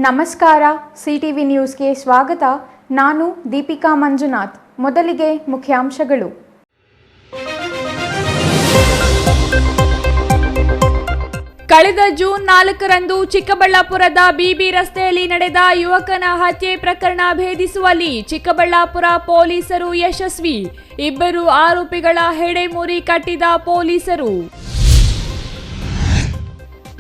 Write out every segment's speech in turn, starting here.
ನಮಸ್ಕಾರ ಸಿಟಿವಿ ನ್ಯೂಸ್ಗೆ ಸ್ವಾಗತ. ನಾನು ದೀಪಿಕಾ ಮಂಜುನಾಥ್. ಮೊದಲಿಗೆ ಮುಖ್ಯಾಂಶಗಳು. ಕಳೆದ ಜೂನ್ 4ರಂದು ಚಿಕ್ಕಬಳ್ಳಾಪುರದ ಬಿಬಿ ರಸ್ತೆಯಲ್ಲಿ ನಡೆದ ಯುವಕನ ಹತ್ಯೆ ಪ್ರಕರಣ ಭೇದಿಸುವಲ್ಲಿ ಚಿಕ್ಕಬಳ್ಳಾಪುರ ಪೊಲೀಸರು ಯಶಸ್ವಿ. 2 ಆರೋಪಿಗಳ ಹೆಡೆಮುರಿ ಕಟ್ಟಿದ ಪೊಲೀಸರು.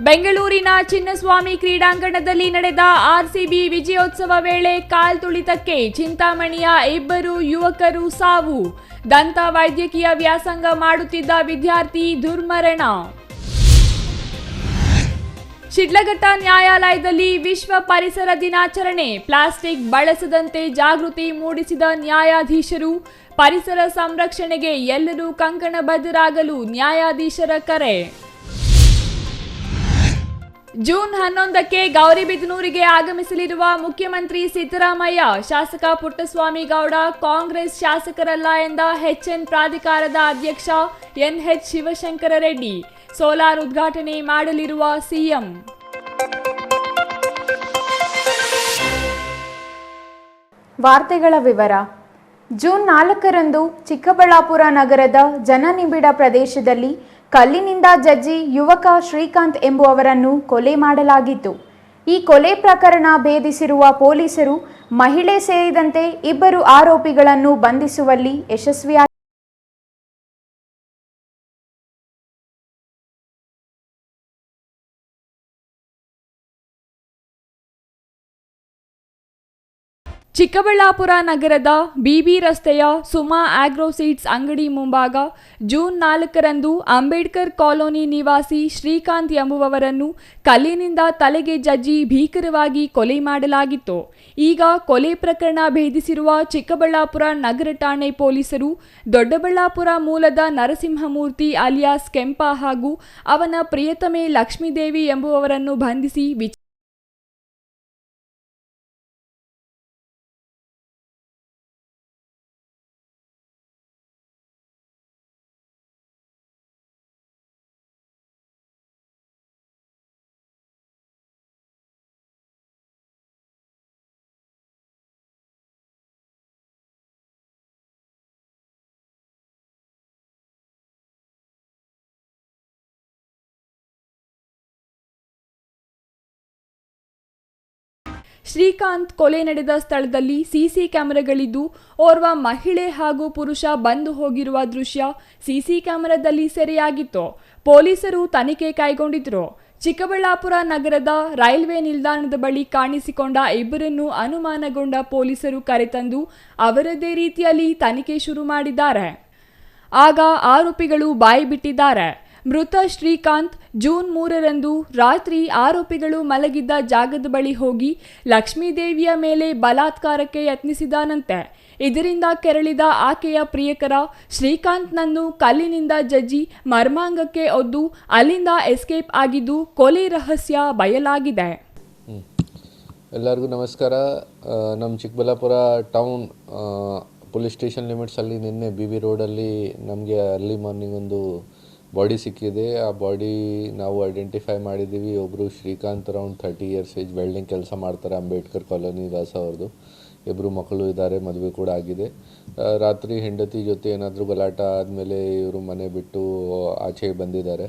ಬೆಂಗಳೂರಿನ ಚಿನ್ನಸ್ವಾಮಿ ಕ್ರೀಡಾಂಗಣದಲ್ಲಿ ನಡೆದ ಆರ್ಸಿಬಿ ವಿಜಯೋತ್ಸವ ವೇಳೆ ಕಾಲ್ತುಳಿತಕ್ಕೆ ಚಿಂತಾಮಣಿಯ 2 ಯುವಕರು ಸಾವು. ದಂತ ವೈದ್ಯಕೀಯ ವ್ಯಾಸಂಗ ಮಾಡುತ್ತಿದ್ದ ವಿದ್ಯಾರ್ಥಿ ದುರ್ಮರಣ. ಶಿಡ್ಲಘಟ್ಟ ನ್ಯಾಯಾಲಯದಲ್ಲಿ ವಿಶ್ವ ಪರಿಸರ ದಿನಾಚರಣೆ. ಪ್ಲಾಸ್ಟಿಕ್ ಬಳಸದಂತೆ ಜಾಗೃತಿ ಮೂಡಿಸಿದ ನ್ಯಾಯಾಧೀಶರು. ಪರಿಸರ ಸಂರಕ್ಷಣೆಗೆ ಎಲ್ಲರೂ ಕಂಕಣಬದ್ಧರಾಗಲು ನ್ಯಾಯಾಧೀಶರ ಕರೆ. ಜೂನ್ 11ಕ್ಕೆ ಗೌರಿಬಿದನೂರಿಗೆ ಆಗಮಿಸಲಿರುವ ಮುಖ್ಯಮಂತ್ರಿ ಸಿದ್ದರಾಮಯ್ಯ. ಶಾಸಕ ಪುಟ್ಟಸ್ವಾಮಿ ಗೌಡ ಕಾಂಗ್ರೆಸ್ ಶಾಸಕರಲ್ಲ ಎಂದ ಎಚ್ಎನ್ ಪ್ರಾಧಿಕಾರದ ಅಧ್ಯಕ್ಷ ಎನ್ಎಚ್ ಶಿವಶಂಕರ ರೆಡ್ಡಿ. ಸೋಲಾರ್ ಉದ್ಘಾಟನೆ ಮಾಡಲಿರುವ ಸಿಎಂ. ವಾರ್ತೆಗಳ ವಿವರ. ಜೂನ್ 4ರಂದು ಚಿಕ್ಕಬಳ್ಳಾಪುರ ನಗರದ ಜನನಿಬಿಡ ಪ್ರದೇಶದಲ್ಲಿ ಕಲ್ಲಿನಿಂದ ಜಜ್ಜಿ ಯುವಕ ಶ್ರೀಕಾಂತ್ ಎಂಬುವವರನ್ನು ಕೊಲೆ ಮಾಡಲಾಗಿತ್ತು. ಈ ಕೊಲೆ ಪ್ರಕರಣ ಭೇದಿಸಿರುವ ಪೊಲೀಸರು ಮಹಿಳೆ ಸೇರಿದಂತೆ 2 ಆರೋಪಿಗಳನ್ನು ಬಂಧಿಸುವಲ್ಲಿ ಯಶಸ್ವಿಯಾಗಿದ್ದಾರೆ. ಚಿಕ್ಕಬಳ್ಳಾಪುರ ನಗರದ ಬಿಬಿ ರಸ್ತೆಯ ಸುಮಾ ಆಗ್ರೋ ಸೀಡ್ಸ್ ಅಂಗಡಿ ಮುಂಭಾಗ ಜೂನ್ 4ರಂದು ಅಂಬೇಡ್ಕರ್ ಕಾಲೋನಿ ನಿವಾಸಿ ಶ್ರೀಕಾಂತ್ ಎಂಬುವವರನ್ನು ಕಲ್ಲಿನಿಂದ ತಲೆಗೆ ಜಜ್ಜಿ ಭೀಕರವಾಗಿ ಕೊಲೆ ಮಾಡಲಾಗಿತ್ತು. ಈಗ ಕೊಲೆ ಪ್ರಕರಣ ಭೇದಿಸಿರುವ ಚಿಕ್ಕಬಳ್ಳಾಪುರ ನಗರ ಠಾಣೆ ಪೊಲೀಸರು ದೊಡ್ಡಬಳ್ಳಾಪುರ ಮೂಲದ ನರಸಿಂಹಮೂರ್ತಿ ಅಲಿಯಾಸ್ ಕೆಂಪ ಹಾಗೂ ಅವನ ಪ್ರಿಯತಮೆ ಲಕ್ಷ್ಮೀದೇವಿ ಎಂಬುವವರನ್ನು ಬಂಧಿಸಿ ಶ್ರೀಕಾಂತ್ ಕೊಲೆ ನಡೆದ ಸ್ಥಳದಲ್ಲಿ ಸಿಸಿ ಕ್ಯಾಮೆರಾಗಳಿದ್ದು ಓರ್ವ ಮಹಿಳೆ ಹಾಗೂ ಪುರುಷ ಬಂದು ಹೋಗಿರುವ ದೃಶ್ಯ ಸಿಸಿ ಕ್ಯಾಮೆರಾದಲ್ಲಿ ಸೆರೆಯಾಗಿತ್ತು. ಪೊಲೀಸರು ತನಿಖೆ ಕೈಗೊಂಡಿದ್ರು. ಚಿಕ್ಕಬಳ್ಳಾಪುರ ನಗರದ ರೈಲ್ವೆ ನಿಲ್ದಾಣದ ಬಳಿ ಕಾಣಿಸಿಕೊಂಡ 2ರನ್ನು ಅನುಮಾನಗೊಂಡ ಪೊಲೀಸರು ಕರೆತಂದು ಅವರದೇ ರೀತಿಯಲ್ಲಿ ತನಿಖೆ ಶುರು ಮಾಡಿದ್ದಾರೆ. ಆಗ ಆರೋಪಿಗಳು ಬಾಯಿ ಬಿಟ್ಟಿದ್ದಾರೆ. ಮೃತ ಶ್ರೀಕಾಂತ್ ಜೂನ್ 3ರಂದು ರಾತ್ರಿ ಆರೋಪಿಗಳು ಮಲಗಿದ್ದ ಜಾಗದ ಬಳಿ ಹೋಗಿ ಲಕ್ಷ್ಮೀದೇವಿಯ ಮೇಲೆ ಬಲಾತ್ಕಾರಕ್ಕೆ ಯತ್ನಿಸಿದಾನಂತೆ. ಇದರಿಂದ ಕೆರಳಿದ ಆಕೆಯ ಪ್ರಿಯಕರ ಶ್ರೀಕಾಂತ್ನನ್ನು ಕಲ್ಲಿನಿಂದ ಜಜ್ಜಿ ಮರ್ಮಾಂಗಕ್ಕೆ ಒದ್ದು ಅಲ್ಲಿಂದ ಎಸ್ಕೇಪ್ ಆಗಿದ್ದು ಕೊಲೆ ರಹಸ್ಯ ಬಯಲಾಗಿದೆ. ಎಲ್ಲರಿಗೂ ನಮಸ್ಕಾರ. ನಮ್ಮ ಚಿಕ್ಕಬಳ್ಳಾಪುರ ಟೌನ್ ಪೊಲೀಸ್ ಸ್ಟೇಷನ್ ಲಿಮಿಟ್ಸಲ್ಲಿ ನಿನ್ನೆ BB ರೋಡಲ್ಲಿ ನಮಗೆ ಅರ್ಲಿ ಮಾರ್ನಿಂಗ್ ಒಂದು ಬಾಡಿ ಸಿಕ್ಕಿದೆ. ಆ ಬಾಡಿ ನಾವು ಐಡೆಂಟಿಫೈ ಮಾಡಿದ್ದೀವಿ. ಒಬ್ಬರು Srikanth around 30 years age, welding ಕೆಲಸ ಮಾಡ್ತಾರೆ, ಅಂಬೇಡ್ಕರ್ ಕಾಲೋನಿ ವಾಸ ಅವ್ರದ್ದು. 2 ಮಕ್ಕಳು ಇದ್ದಾರೆ, ಮದುವೆ ಕೂಡ ಆಗಿದೆ. ರಾತ್ರಿ ಹೆಂಡತಿ ಜೊತೆ ಏನಾದರೂ ಗಲಾಟ ಆದಮೇಲೆ ಇವರು ಮನೆ ಬಿಟ್ಟು ಆಚೆ ಬಂದಿದ್ದಾರೆ.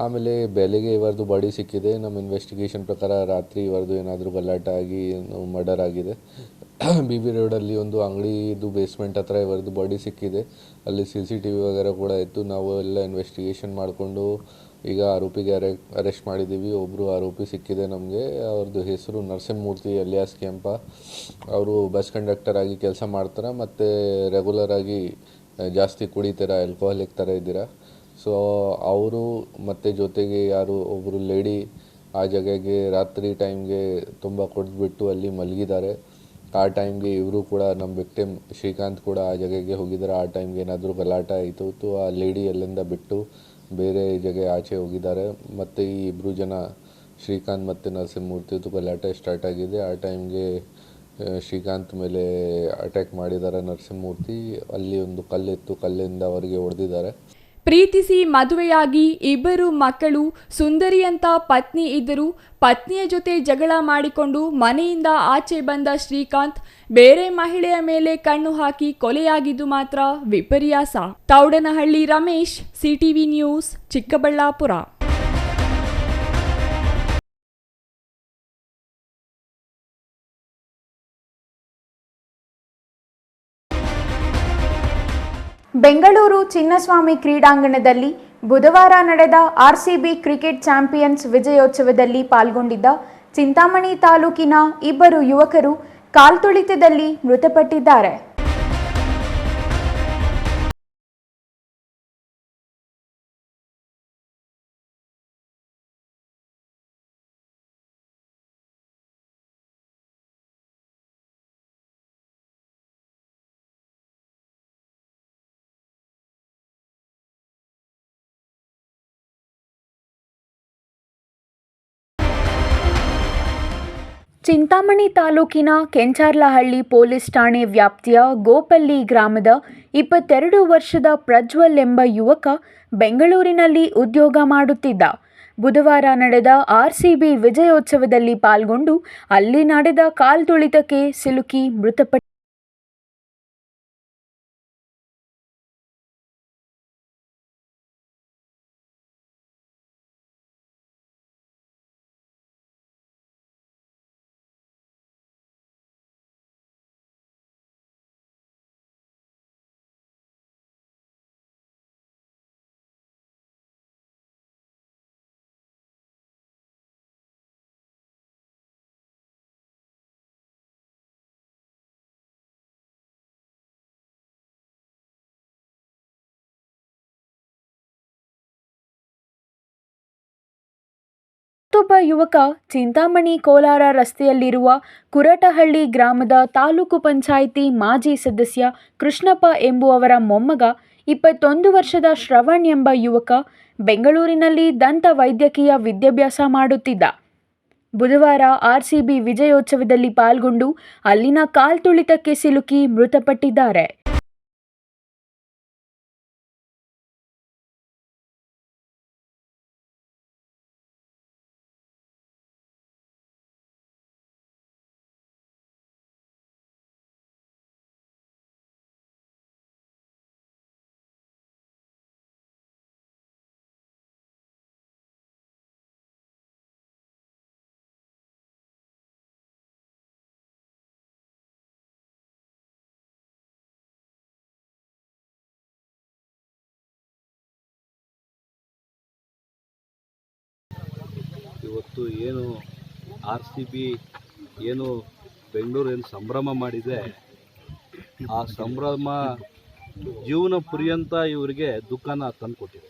ಆಮೇಲೆ ಬೆಳಗ್ಗೆ ಇವರದು ಬಾಡಿ ಸಿಕ್ಕಿದೆ. ನಮ್ಮ ಇನ್ವೆಸ್ಟಿಗೇಷನ್ ಪ್ರಕಾರ ರಾತ್ರಿ ಇವರದು ಏನಾದರೂ ಗಲಾಟ ಆಗಿ ಮರ್ಡರ್ ಆಗಿದೆ. BB ರೋಡಲ್ಲಿ ಒಂದು ಅಂಗಡಿದು ಬೇಸ್ಮೆಂಟ್ ಹತ್ರ ಇವರದು ಬಾಡಿ ಸಿಕ್ಕಿದೆ. ಅಲ್ಲಿ CCTV ವಗैरह ಕೂಡ ಇತ್ತು. ನಾವು ಎಲ್ಲ ಇನ್ವೆಸ್ಟಿಗೇಷನ್ ಮಾಡಿಕೊಂಡು ಈಗ ಆರೋಪಿಗೆ ಅರೆಸ್ಟ್ ಮಾಡಿದ್ದೀವಿ. ಒಬ್ಬರು ಆರೋಪಿ ಸಿಕ್ಕಿದೆ ನಮಗೆ. ಅವ್ರದ್ದು ಹೆಸರು ನರಸಿಂಹಮೂರ್ತಿ ಅಲಿಯಾಸ್ ಕೆಂಪ. ಅವರು ಬಸ್ ಕಂಡಕ್ಟರ್ ಆಗಿ ಕೆಲಸ ಮಾಡ್ತಾರೆ ಮತ್ತು ರೆಗ್ಯುಲರ್ ಆಗಿ ಜಾಸ್ತಿ ಕುಡಿತೀರ, ಆಲ್ಕೋಹಾಲಿಕ್ ಥರ ಇದ್ದೀರಾ. ಸೊ ಅವರು ಮತ್ತು ಜೊತೆಗೆ ಯಾರು ಒಬ್ಬರು ಲೇಡಿ ಆ ಜಾಗಕ್ಕೆ ರಾತ್ರಿ ಟೈಮ್ಗೆ ತುಂಬ ಕುಡಿದ್ಬಿಟ್ಟು ಅಲ್ಲಿ ಮಲಗಿದ್ದಾರೆ. ಆ ಟೈಮ್ಗೆ ಇವರು ಕೂಡ ನಮ್ಮ ವಿಕ್ಟಿಮ್ ಶ್ರೀಕಾಂತ್ ಕೂಡ ಆ ಜಾಗಕ್ಕೆ ಹೋಗಿದ್ದಾರೆ. ಆ ಟೈಮ್ಗೆ ಏನಾದರೂ ಗಲಾಟ ಆಯಿತು. ಆ ಲೇಡಿ ಅಲ್ಲಿಂದ ಬಿಟ್ಟು ಬೇರೆ ಜಾಗ ಆಚೆ ಹೋಗಿದ್ದಾರೆ. ಮತ್ತು ಈ 2 ಜನ ಶ್ರೀಕಾಂತ್ ಮತ್ತು ನರಸಿಂಹಮೂರ್ತಿದು ಗಲಾಟೆ ಸ್ಟಾರ್ಟ್ ಆಗಿದೆ. ಆ ಟೈಮ್ಗೆ ಶ್ರೀಕಾಂತ್ ಮೇಲೆ ಅಟ್ಯಾಕ್ ಮಾಡಿದ್ದಾರೆ ನರಸಿಂಹಮೂರ್ತಿ. ಅಲ್ಲಿ ಒಂದು ಕಲ್ಲಿತ್ತು, ಕಲ್ಲಿಂದ ಅವರಿಗೆ ಹೊಡೆದಿದ್ದಾರೆ. ಪ್ರೀತಿಸಿ ಮದುವೆಯಾಗಿ ಇಬ್ಬರು ಮಕ್ಕಳು, ಸುಂದರಿ ಅಂತ ಪತ್ನಿ ಇದ್ದರು. ಪತ್ನಿಯ ಜೊತೆ ಜಗಳ ಮಾಡಿಕೊಂಡು ಮನೆಯಿಂದ ಆಚೆ ಬಂದ ಶ್ರೀಕಾಂತ್ ಬೇರೆ ಮಹಿಳೆಯ ಮೇಲೆ ಕಣ್ಣು ಹಾಕಿ ಕೊಲೆಯಾಗಿದ್ದು ಮಾತ್ರ ವಿಪರ್ಯಾಸ. Thoudanahalli Ramesh, CTV news, Chikkaballapur. ಬೆಂಗಳೂರು ಚಿನ್ನಸ್ವಾಮಿ ಕ್ರೀಡಾಂಗಣದಲ್ಲಿ ಬುಧವಾರ ನಡೆದ ಆರ್ಸಿಬಿ ಕ್ರಿಕೆಟ್ ಚಾಂಪಿಯನ್ಸ್ ವಿಜಯೋತ್ಸವದಲ್ಲಿ ಪಾಲ್ಗೊಂಡಿದ್ದ ಚಿಂತಾಮಣಿ ತಾಲೂಕಿನ ಇಬ್ಬರು ಯುವಕರು ಕಾಲ್ತುಳಿತದಲ್ಲಿ ಮೃತಪಟ್ಟಿದ್ದಾರೆ. ಚಿಂತಾಮಣಿ ತಾಲೂಕಿನ ಕೆಂಚಾರ್ಲಹಳ್ಳಿ ಪೊಲೀಸ್ ಠಾಣೆ ವ್ಯಾಪ್ತಿಯ ಗೋಪಲ್ಲಿ ಗ್ರಾಮದ 22 ವರ್ಷದ ಪ್ರಜ್ವಲ್ ಎಂಬ ಯುವಕ ಬೆಂಗಳೂರಿನಲ್ಲಿ ಉದ್ಯೋಗ ಮಾಡುತ್ತಿದ್ದ. ಬುಧವಾರ ನಡೆದ ಆರ್ಸಿಬಿ ವಿಜಯೋತ್ಸವದಲ್ಲಿ ಪಾಲ್ಗೊಂಡು ಅಲ್ಲಿ ನಡೆದ ಕಾಲ್ತುಳಿತಕ್ಕೆ ಸಿಲುಕಿ ಮೃತಪಟ್ಟ. ಮತ್ತೊಬ್ಬ ಯುವಕ ಚಿಂತಾಮಣಿ ಕೋಲಾರ ರಸ್ತೆಯಲ್ಲಿರುವ ಕುರಟಹಳ್ಳಿ ಗ್ರಾಮದ ತಾಲೂಕು ಪಂಚಾಯಿತಿ ಮಾಜಿ ಸದಸ್ಯ ಕೃಷ್ಣಪ್ಪ ಎಂಬುವವರ ಮೊಮ್ಮಗ 21 ವರ್ಷದ ಶ್ರವಣ್ ಎಂಬ ಯುವಕ ಬೆಂಗಳೂರಿನಲ್ಲಿ ದಂತ ವೈದ್ಯಕೀಯ ವಿದ್ಯಾಭ್ಯಾಸ ಮಾಡುತ್ತಿದ್ದ. ಬುಧವಾರ ಆರ್ಸಿಬಿ ವಿಜಯೋತ್ಸವದಲ್ಲಿ ಪಾಲ್ಗೊಂಡು ಅಲ್ಲಿನ ಕಾಲ್ತುಳಿತಕ್ಕೆ ಸಿಲುಕಿ ಮೃತಪಟ್ಟಿದ್ದಾರೆ. ಇವತ್ತು ಏನು RCB ಏನು ಬೆಂಗಳೂರೇನು ಸಂಭ್ರಮ ಮಾಡಿದೆ, ಆ ಸಂಭ್ರಮ ಜೀವನ ಪರ್ಯಂತ ಇವರಿಗೆ ದುಃಖನ ತಂದುಕೊಟ್ಟಿದೆ.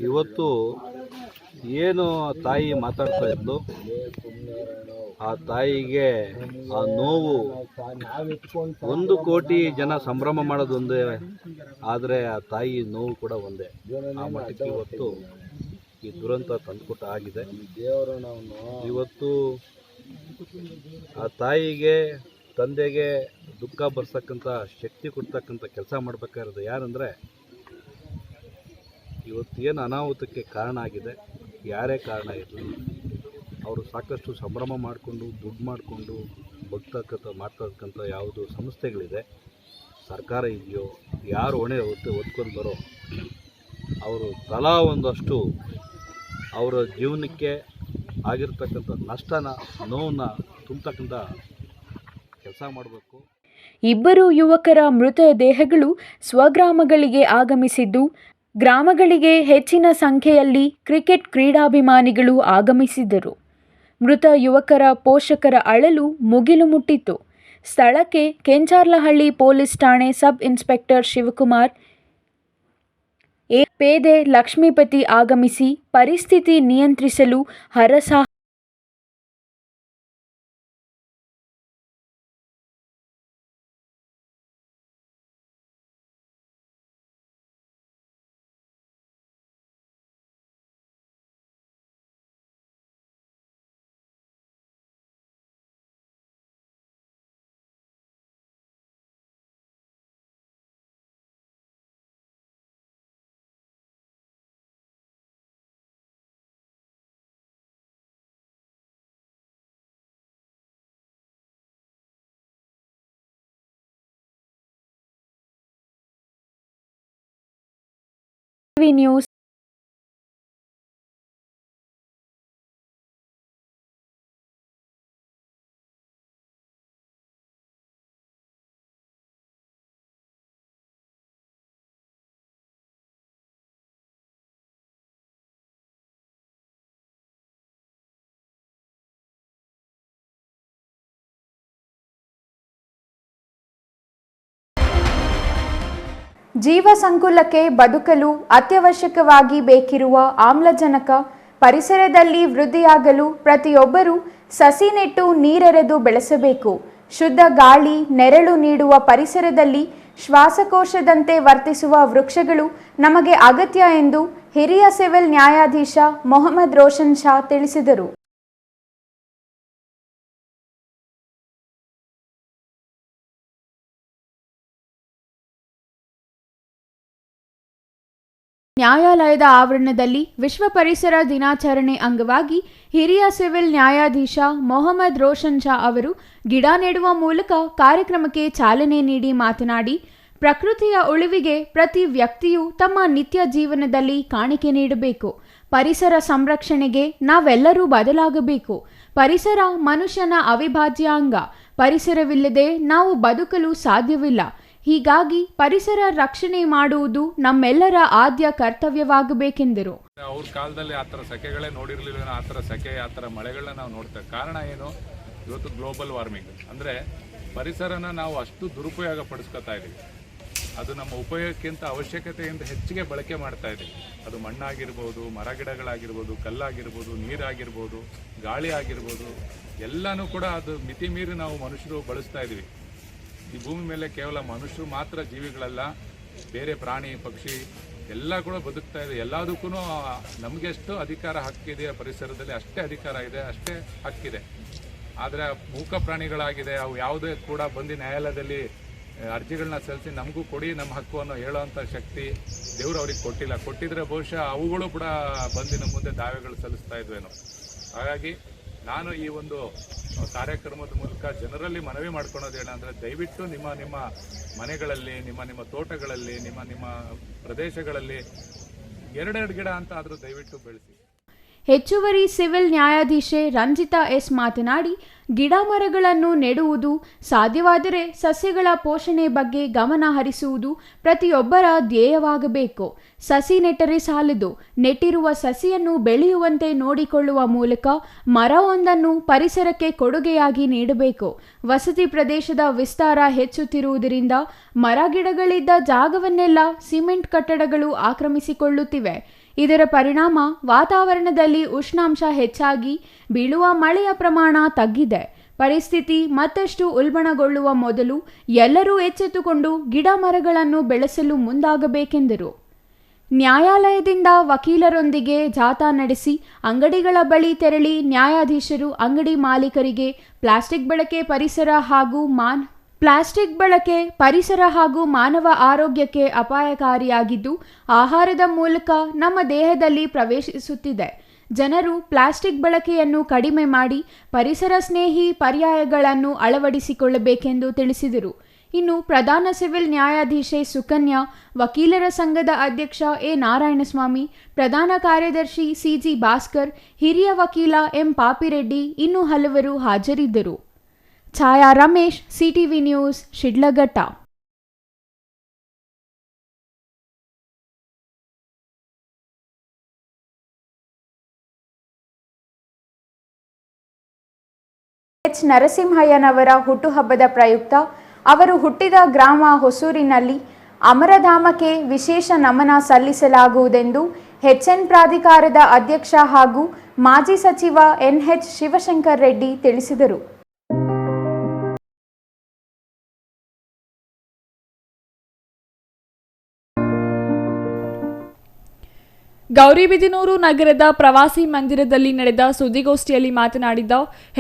ಇವತ್ತು ಏನು ತಾಯಿ ಮಾತಾಡ್ತಾ ಇದ್ಲು, ಆ ತಾಯಿಗೆ ಆ ನೋವು 1 ಕೋಟಿ ಜನ ಸಂಭ್ರಮ ಮಾಡೋದೊಂದೇ, ಆದರೆ ಆ ತಾಯಿ ನೋವು ಕೂಡ ಒಂದೇ. ಆ ಮಟ್ಟಕ್ಕೆ ಇವತ್ತು ಈ ದುರಂತ ತಂದುಕೊಟ್ಟ ಆಗಿದೆ. ಇವತ್ತು ಆ ತಾಯಿಗೆ ತಂದೆಗೆ ದುಃಖ ಬರ್ಸಕ್ಕಂಥ ಶಕ್ತಿ ಕೊಡ್ತಕ್ಕಂಥ ಕೆಲಸ ಮಾಡಬೇಕಾಗಿರೋದು ಯಾರಂದರೆ, ಇವತ್ತು ಏನು ಅನಾಹುತಕ್ಕೆ ಕಾರಣ ಆಗಿದೆ, ಯಾರೇ ಕಾರಣ ಇರಲಿ, ಅವರು ಸಾಕಷ್ಟು ಸಂಭ್ರಮ ಮಾಡಿಕೊಂಡು ದುಡ್ಡು ಮಾಡಿಕೊಂಡು ಮಾಡ್ತಕ್ಕಂಥ ಯಾವುದು ಸಂಸ್ಥೆಗಳಿದೆ, ಸರ್ಕಾರ ಇದೆಯೋ, ಯಾರು ಹೊಣೆ ಹೊತ್ಕೊಂಡು ಬರೋ ಅವರು ತಲಾ ಒಂದಷ್ಟು ಅವರ ಜೀವನಕ್ಕೆ ಆಗಿರ್ತಕ್ಕಂಥ ನಷ್ಟನ ನೋವನ್ನ ತುಂಬತಕ್ಕಂಥ ಕೆಲಸ ಮಾಡಬೇಕು. ಇಬ್ಬರು ಯುವಕರ ಮೃತ ದೇಹಗಳು ಸ್ವಗ್ರಾಮಗಳಿಗೆ ಆಗಮಿಸಿದ್ದು, ಗ್ರಾಮಗಳಿಗೆ ಹೆಚ್ಚಿನ ಸಂಖ್ಯೆಯಲ್ಲಿ ಕ್ರಿಕೆಟ್ ಕ್ರೀಡಾಭಿಮಾನಿಗಳು ಆಗಮಿಸಿದ್ದರು. ಮೃತ ಯುವಕರ ಪೋಷಕರ ಅಳಲು ಮುಗಿಲು ಮುಟ್ಟಿತ್ತು. ಸ್ಥಳಕ್ಕೆ ಕೆಂಚಾರ್ಲಹಳ್ಳಿ ಪೊಲೀಸ್ ಠಾಣೆ ಸಬ್ ಇನ್ಸ್ಪೆಕ್ಟರ್ ಶಿವಕುಮಾರ್, ಪೇದೆ ಲಕ್ಷ್ಮೀಪತಿ ಆಗಮಿಸಿ ಪರಿಸ್ಥಿತಿ ನಿಯಂತ್ರಿಸಲು ಹರಸಾಹಸ ವಿ ನ್ಯೂಸ್. ಜೀವ ಸಂಕುಲಕ್ಕೆ ಬದುಕಲು ಅತ್ಯವಶ್ಯಕವಾಗಿ ಬೇಕಿರುವ ಆಮ್ಲಜನಕ ಪರಿಸರದಲ್ಲಿ ವೃದ್ಧಿಯಾಗಲು ಪ್ರತಿಯೊಬ್ಬರೂ ಸಸಿ ನೆಟ್ಟು ನೀರೆರೆದು ಬೆಳೆಸಬೇಕು. ಶುದ್ಧ ಗಾಳಿ, ನೆರಳು ನೀಡುವ ಪರಿಸರದಲ್ಲಿ ಶ್ವಾಸಕೋಶದಂತೆ ವರ್ತಿಸುವ ವೃಕ್ಷಗಳು ನಮಗೆ ಅಗತ್ಯ ಎಂದು ಹಿರಿಯ ಸಿವಿಲ್ ನ್ಯಾಯಾಧೀಶ ಮೊಹಮ್ಮದ್ ರೋಷನ್ ಶಾ ತಿಳಿಸಿದರು. ನ್ಯಾಯಾಲಯದ ಆವರಣದಲ್ಲಿ ವಿಶ್ವ ಪರಿಸರ ದಿನಾಚರಣೆ ಅಂಗವಾಗಿ ಹಿರಿಯ ಸಿವಿಲ್ ನ್ಯಾಯಾಧೀಶ ಮೊಹಮ್ಮದ್ ರೋಷನ್ ಶಾ ಅವರು ಗಿಡ ನೆಡುವ ಮೂಲಕ ಕಾರ್ಯಕ್ರಮಕ್ಕೆ ಚಾಲನೆ ನೀಡಿ ಮಾತನಾಡಿ, ಪ್ರಕೃತಿಯ ಉಳಿವಿಗೆ ಪ್ರತಿ ವ್ಯಕ್ತಿಯೂ ತಮ್ಮ ನಿತ್ಯ ಜೀವನದಲ್ಲಿ ಕಾಣಿಕೆ ನೀಡಬೇಕು. ಪರಿಸರ ಸಂರಕ್ಷಣೆಗೆ ನಾವೆಲ್ಲರೂ ಬದಲಾಗಬೇಕು. ಪರಿಸರ ಮನುಷ್ಯನ ಅವಿಭಾಜ್ಯ ಅಂಗ. ಪರಿಸರವಿಲ್ಲದೆ ನಾವು ಬದುಕಲು ಸಾಧ್ಯವಿಲ್ಲ. ಹೀಗಾಗಿ ಪರಿಸರ ರಕ್ಷಣೆ ಮಾಡುವುದು ನಮ್ಮೆಲ್ಲರ ಆದ್ಯ ಕರ್ತವ್ಯವಾಗಬೇಕೆಂದರು. ಅವ್ರ ಕಾಲದಲ್ಲಿ ಆ ಥರ ಸೆಕೆಗಳೇ ನೋಡಿರಲಿಲ್ಲ, ಆ ಥರ ಸೆಕೆ, ಆ ಥರ ಮಳೆಗಳನ್ನ ನಾವು ನೋಡ್ತೇವೆ. ಕಾರಣ ಏನು? ಇವತ್ತು ಗ್ಲೋಬಲ್ ವಾರ್ಮಿಂಗ್ ಅಂದರೆ ಪರಿಸರನ ನಾವು ಅಷ್ಟು ದುರುಪಯೋಗ ಪಡಿಸ್ಕೊತಾ ಇದ್ದೀವಿ. ಅದು ನಮ್ಮ ಉಪಯೋಗಕ್ಕಿಂತ ಅವಶ್ಯಕತೆಯಿಂದ ಹೆಚ್ಚಿಗೆ ಬಳಕೆ ಮಾಡ್ತಾ ಇದ್ದೀವಿ. ಅದು ಮಣ್ಣಾಗಿರ್ಬೋದು, ಮರ ಗಿಡಗಳಾಗಿರ್ಬೋದು, ಕಲ್ಲಾಗಿರ್ಬೋದು, ನೀರಾಗಿರ್ಬೋದು, ಗಾಳಿ ಆಗಿರ್ಬೋದು, ಎಲ್ಲನೂ ಕೂಡ ಅದು ಮಿತಿ ಮೀರಿ ನಾವು ಮನುಷ್ಯರು ಬಳಸ್ತಾ ಇದ್ದೀವಿ. ಈ ಭೂಮಿ ಮೇಲೆ ಕೇವಲ ಮನುಷ್ಯರು ಮಾತ್ರ ಜೀವಿಗಳಲ್ಲ, ಬೇರೆ ಪ್ರಾಣಿ ಪಕ್ಷಿ ಎಲ್ಲ ಕೂಡ ಬದುಕ್ತಾ ಇದೆ. ಎಲ್ಲದಕ್ಕೂ ನಮಗೆ ಎಷ್ಟು ಅಧಿಕಾರ ಹಕ್ಕಿದೆ ಪರಿಸರದಲ್ಲಿ, ಅಷ್ಟೇ ಅಧಿಕಾರ ಇದೆ, ಅಷ್ಟೇ ಹಕ್ಕಿದೆ. ಆದರೆ ಮೂಕ ಪ್ರಾಣಿಗಳಾಗಿದೆ, ಅವು ಯಾವುದೇ ಕೂಡ ಬಂದು ನ್ಯಾಯಾಲಯದಲ್ಲಿ ಅರ್ಜಿಗಳನ್ನ ಸಲ್ಲಿಸಿ ನಮಗೂ ಕೊಡಿ ನಮ್ಮ ಹಕ್ಕು ಅನ್ನೋ ಹೇಳೋವಂಥ ಶಕ್ತಿ ದೇವರು ಅವ್ರಿಗೆ ಕೊಟ್ಟಿಲ್ಲ. ಕೊಟ್ಟಿದ್ರೆ ಬಹುಶಃ ಅವುಗಳು ಕೂಡ ಬಂದು ನಮ್ಮ ಮುಂದೆ ದಾವೆಗಳು ಸಲ್ಲಿಸ್ತಾ ಇದ್ವೇನೋ. ಹಾಗಾಗಿ ನಾನು ಈ ಒಂದು ಕಾರ್ಯಕ್ರಮದ ಮೂಲಕ ಜನರಲ್ಲಿ ಮನವಿ ಮಾಡ್ಕೊಳೋದು ಏನಂದರೆ, ದಯವಿಟ್ಟು ನಿಮ್ಮ ಮನೆಗಳಲ್ಲಿ, ನಿಮ್ಮ ತೋಟಗಳಲ್ಲಿ, ನಿಮ್ಮ ಪ್ರದೇಶಗಳಲ್ಲಿ ಎರಡೆರಡು ಗಿಡ ಅಂತ ಆದರೂ ದಯವಿಟ್ಟು ಬೆಳೆಸಿ. ಹೆಚ್ಚುವರಿ ಸಿವಿಲ್ ನ್ಯಾಯಾಧೀಶೆ ರಂಜಿತಾ ಎಸ್ ಮಾತನಾಡಿ, ಗಿಡ ಮರಗಳನ್ನು ನೆಡುವುದು, ಸಾಧ್ಯವಾದರೆ ಸಸ್ಯಗಳ ಪೋಷಣೆ ಬಗ್ಗೆ ಗಮನ ಹರಿಸುವುದು ಪ್ರತಿಯೊಬ್ಬರ ಧ್ಯೇಯವಾಗಬೇಕು. ಸಸಿ ನೆಟ್ಟರೆ ಸಾಲದು, ನೆಟ್ಟಿರುವ ಸಸಿಯನ್ನು ಬೆಳೆಯುವಂತೆ ನೋಡಿಕೊಳ್ಳುವ ಮೂಲಕ ಮರವೊಂದನ್ನು ಪರಿಸರಕ್ಕೆ ಕೊಡುಗೆಯಾಗಿ ನೀಡಬೇಕು. ವಸತಿ ಪ್ರದೇಶದ ವಿಸ್ತಾರ ಹೆಚ್ಚುತ್ತಿರುವುದರಿಂದ ಮರ ಗಿಡಗಳಿದ್ದ ಜಾಗವನ್ನೆಲ್ಲ ಸಿಮೆಂಟ್ ಕಟ್ಟಡಗಳು ಆಕ್ರಮಿಸಿಕೊಳ್ಳುತ್ತಿವೆ. ಇದರ ಪರಿಣಾಮ ವಾತಾವರಣದಲ್ಲಿ ಉಷ್ಣಾಂಶ ಹೆಚ್ಚಾಗಿ ಬೀಳುವ ಮಳೆಯ ಪ್ರಮಾಣ ತಗ್ಗಿದೆ. ಪರಿಸ್ಥಿತಿ ಮತ್ತಷ್ಟು ಉಲ್ಬಣಗೊಳ್ಳುವ ಮೊದಲು ಎಲ್ಲರೂ ಎಚ್ಚೆತ್ತುಕೊಂಡು ಗಿಡ ಮರಗಳನ್ನು ಬೆಳೆಸಲು ಮುಂದಾಗಬೇಕೆಂದರು. ನ್ಯಾಯಾಲಯದಿಂದ ವಕೀಲರೊಂದಿಗೆ ಜಾಥಾ ನಡೆಸಿ ಅಂಗಡಿಗಳ ಬಳಿ ತೆರಳಿ ನ್ಯಾಯಾಧೀಶರು ಅಂಗಡಿ ಮಾಲೀಕರಿಗೆ ಪ್ಲಾಸ್ಟಿಕ್ ಬಳಕೆ ಪರಿಸರ ಹಾಗೂ ಮಾನವ ಆರೋಗ್ಯಕ್ಕೆ ಅಪಾಯಕಾರಿಯಾಗಿದ್ದು, ಆಹಾರದ ಮೂಲಕ ನಮ್ಮ ದೇಹದಲ್ಲಿ ಪ್ರವೇಶಿಸುತ್ತಿದೆ. ಜನರು ಪ್ಲಾಸ್ಟಿಕ್ ಬಳಕೆಯನ್ನು ಕಡಿಮೆ ಮಾಡಿ ಪರಿಸರ ಸ್ನೇಹಿ ಪರ್ಯಾಯಗಳನ್ನು ಅಳವಡಿಸಿಕೊಳ್ಳಬೇಕೆಂದು ತಿಳಿಸಿದರು. ಇನ್ನು ಪ್ರಧಾನ ಸಿವಿಲ್ ನ್ಯಾಯಾಧೀಶೆ ಸುಕನ್ಯಾ, ವಕೀಲರ ಸಂಘದ ಅಧ್ಯಕ್ಷ ಎ ನಾರಾಯಣಸ್ವಾಮಿ, ಪ್ರಧಾನ ಕಾರ್ಯದರ್ಶಿ ಸಿಜಿ ಭಾಸ್ಕರ್, ಹಿರಿಯ ವಕೀಲ ಎಂ ಪಾಪಿರೆಡ್ಡಿ ಇನ್ನೂ ಹಲವರು ಹಾಜರಿದ್ದರು. Chaya Ramesh, CTV news, Shidlaghatta. H ನರಸಿಂಹಯ್ಯನವರ ಹುಟ್ಟುಹಬ್ಬದ ಪ್ರಯುಕ್ತ ಅವರು ಹುಟ್ಟಿದ ಗ್ರಾಮ ಹೊಸೂರಿನಲ್ಲಿ ಅಮರಧಾಮಕ್ಕೆ ವಿಶೇಷ ನಮನ ಸಲ್ಲಿಸಲಾಗುವುದೆಂದು ಎಚ್ಎನ್ ಪ್ರಾಧಿಕಾರದ ಅಧ್ಯಕ್ಷ ಹಾಗೂ ಮಾಜಿ ಸಚಿವ ಎನ್ಎಚ್ ಶಿವಶಂಕರ್ ರೆಡ್ಡಿ ತಿಳಿಸಿದರು. ಗೌರಿಬಿದನೂರು ನಗರದ ಪ್ರವಾಸಿ ಮಂದಿರದಲ್ಲಿ ನಡೆದ ಸುದ್ದಿಗೋಷ್ಠಿಯಲ್ಲಿ ಮಾತನಾಡಿದ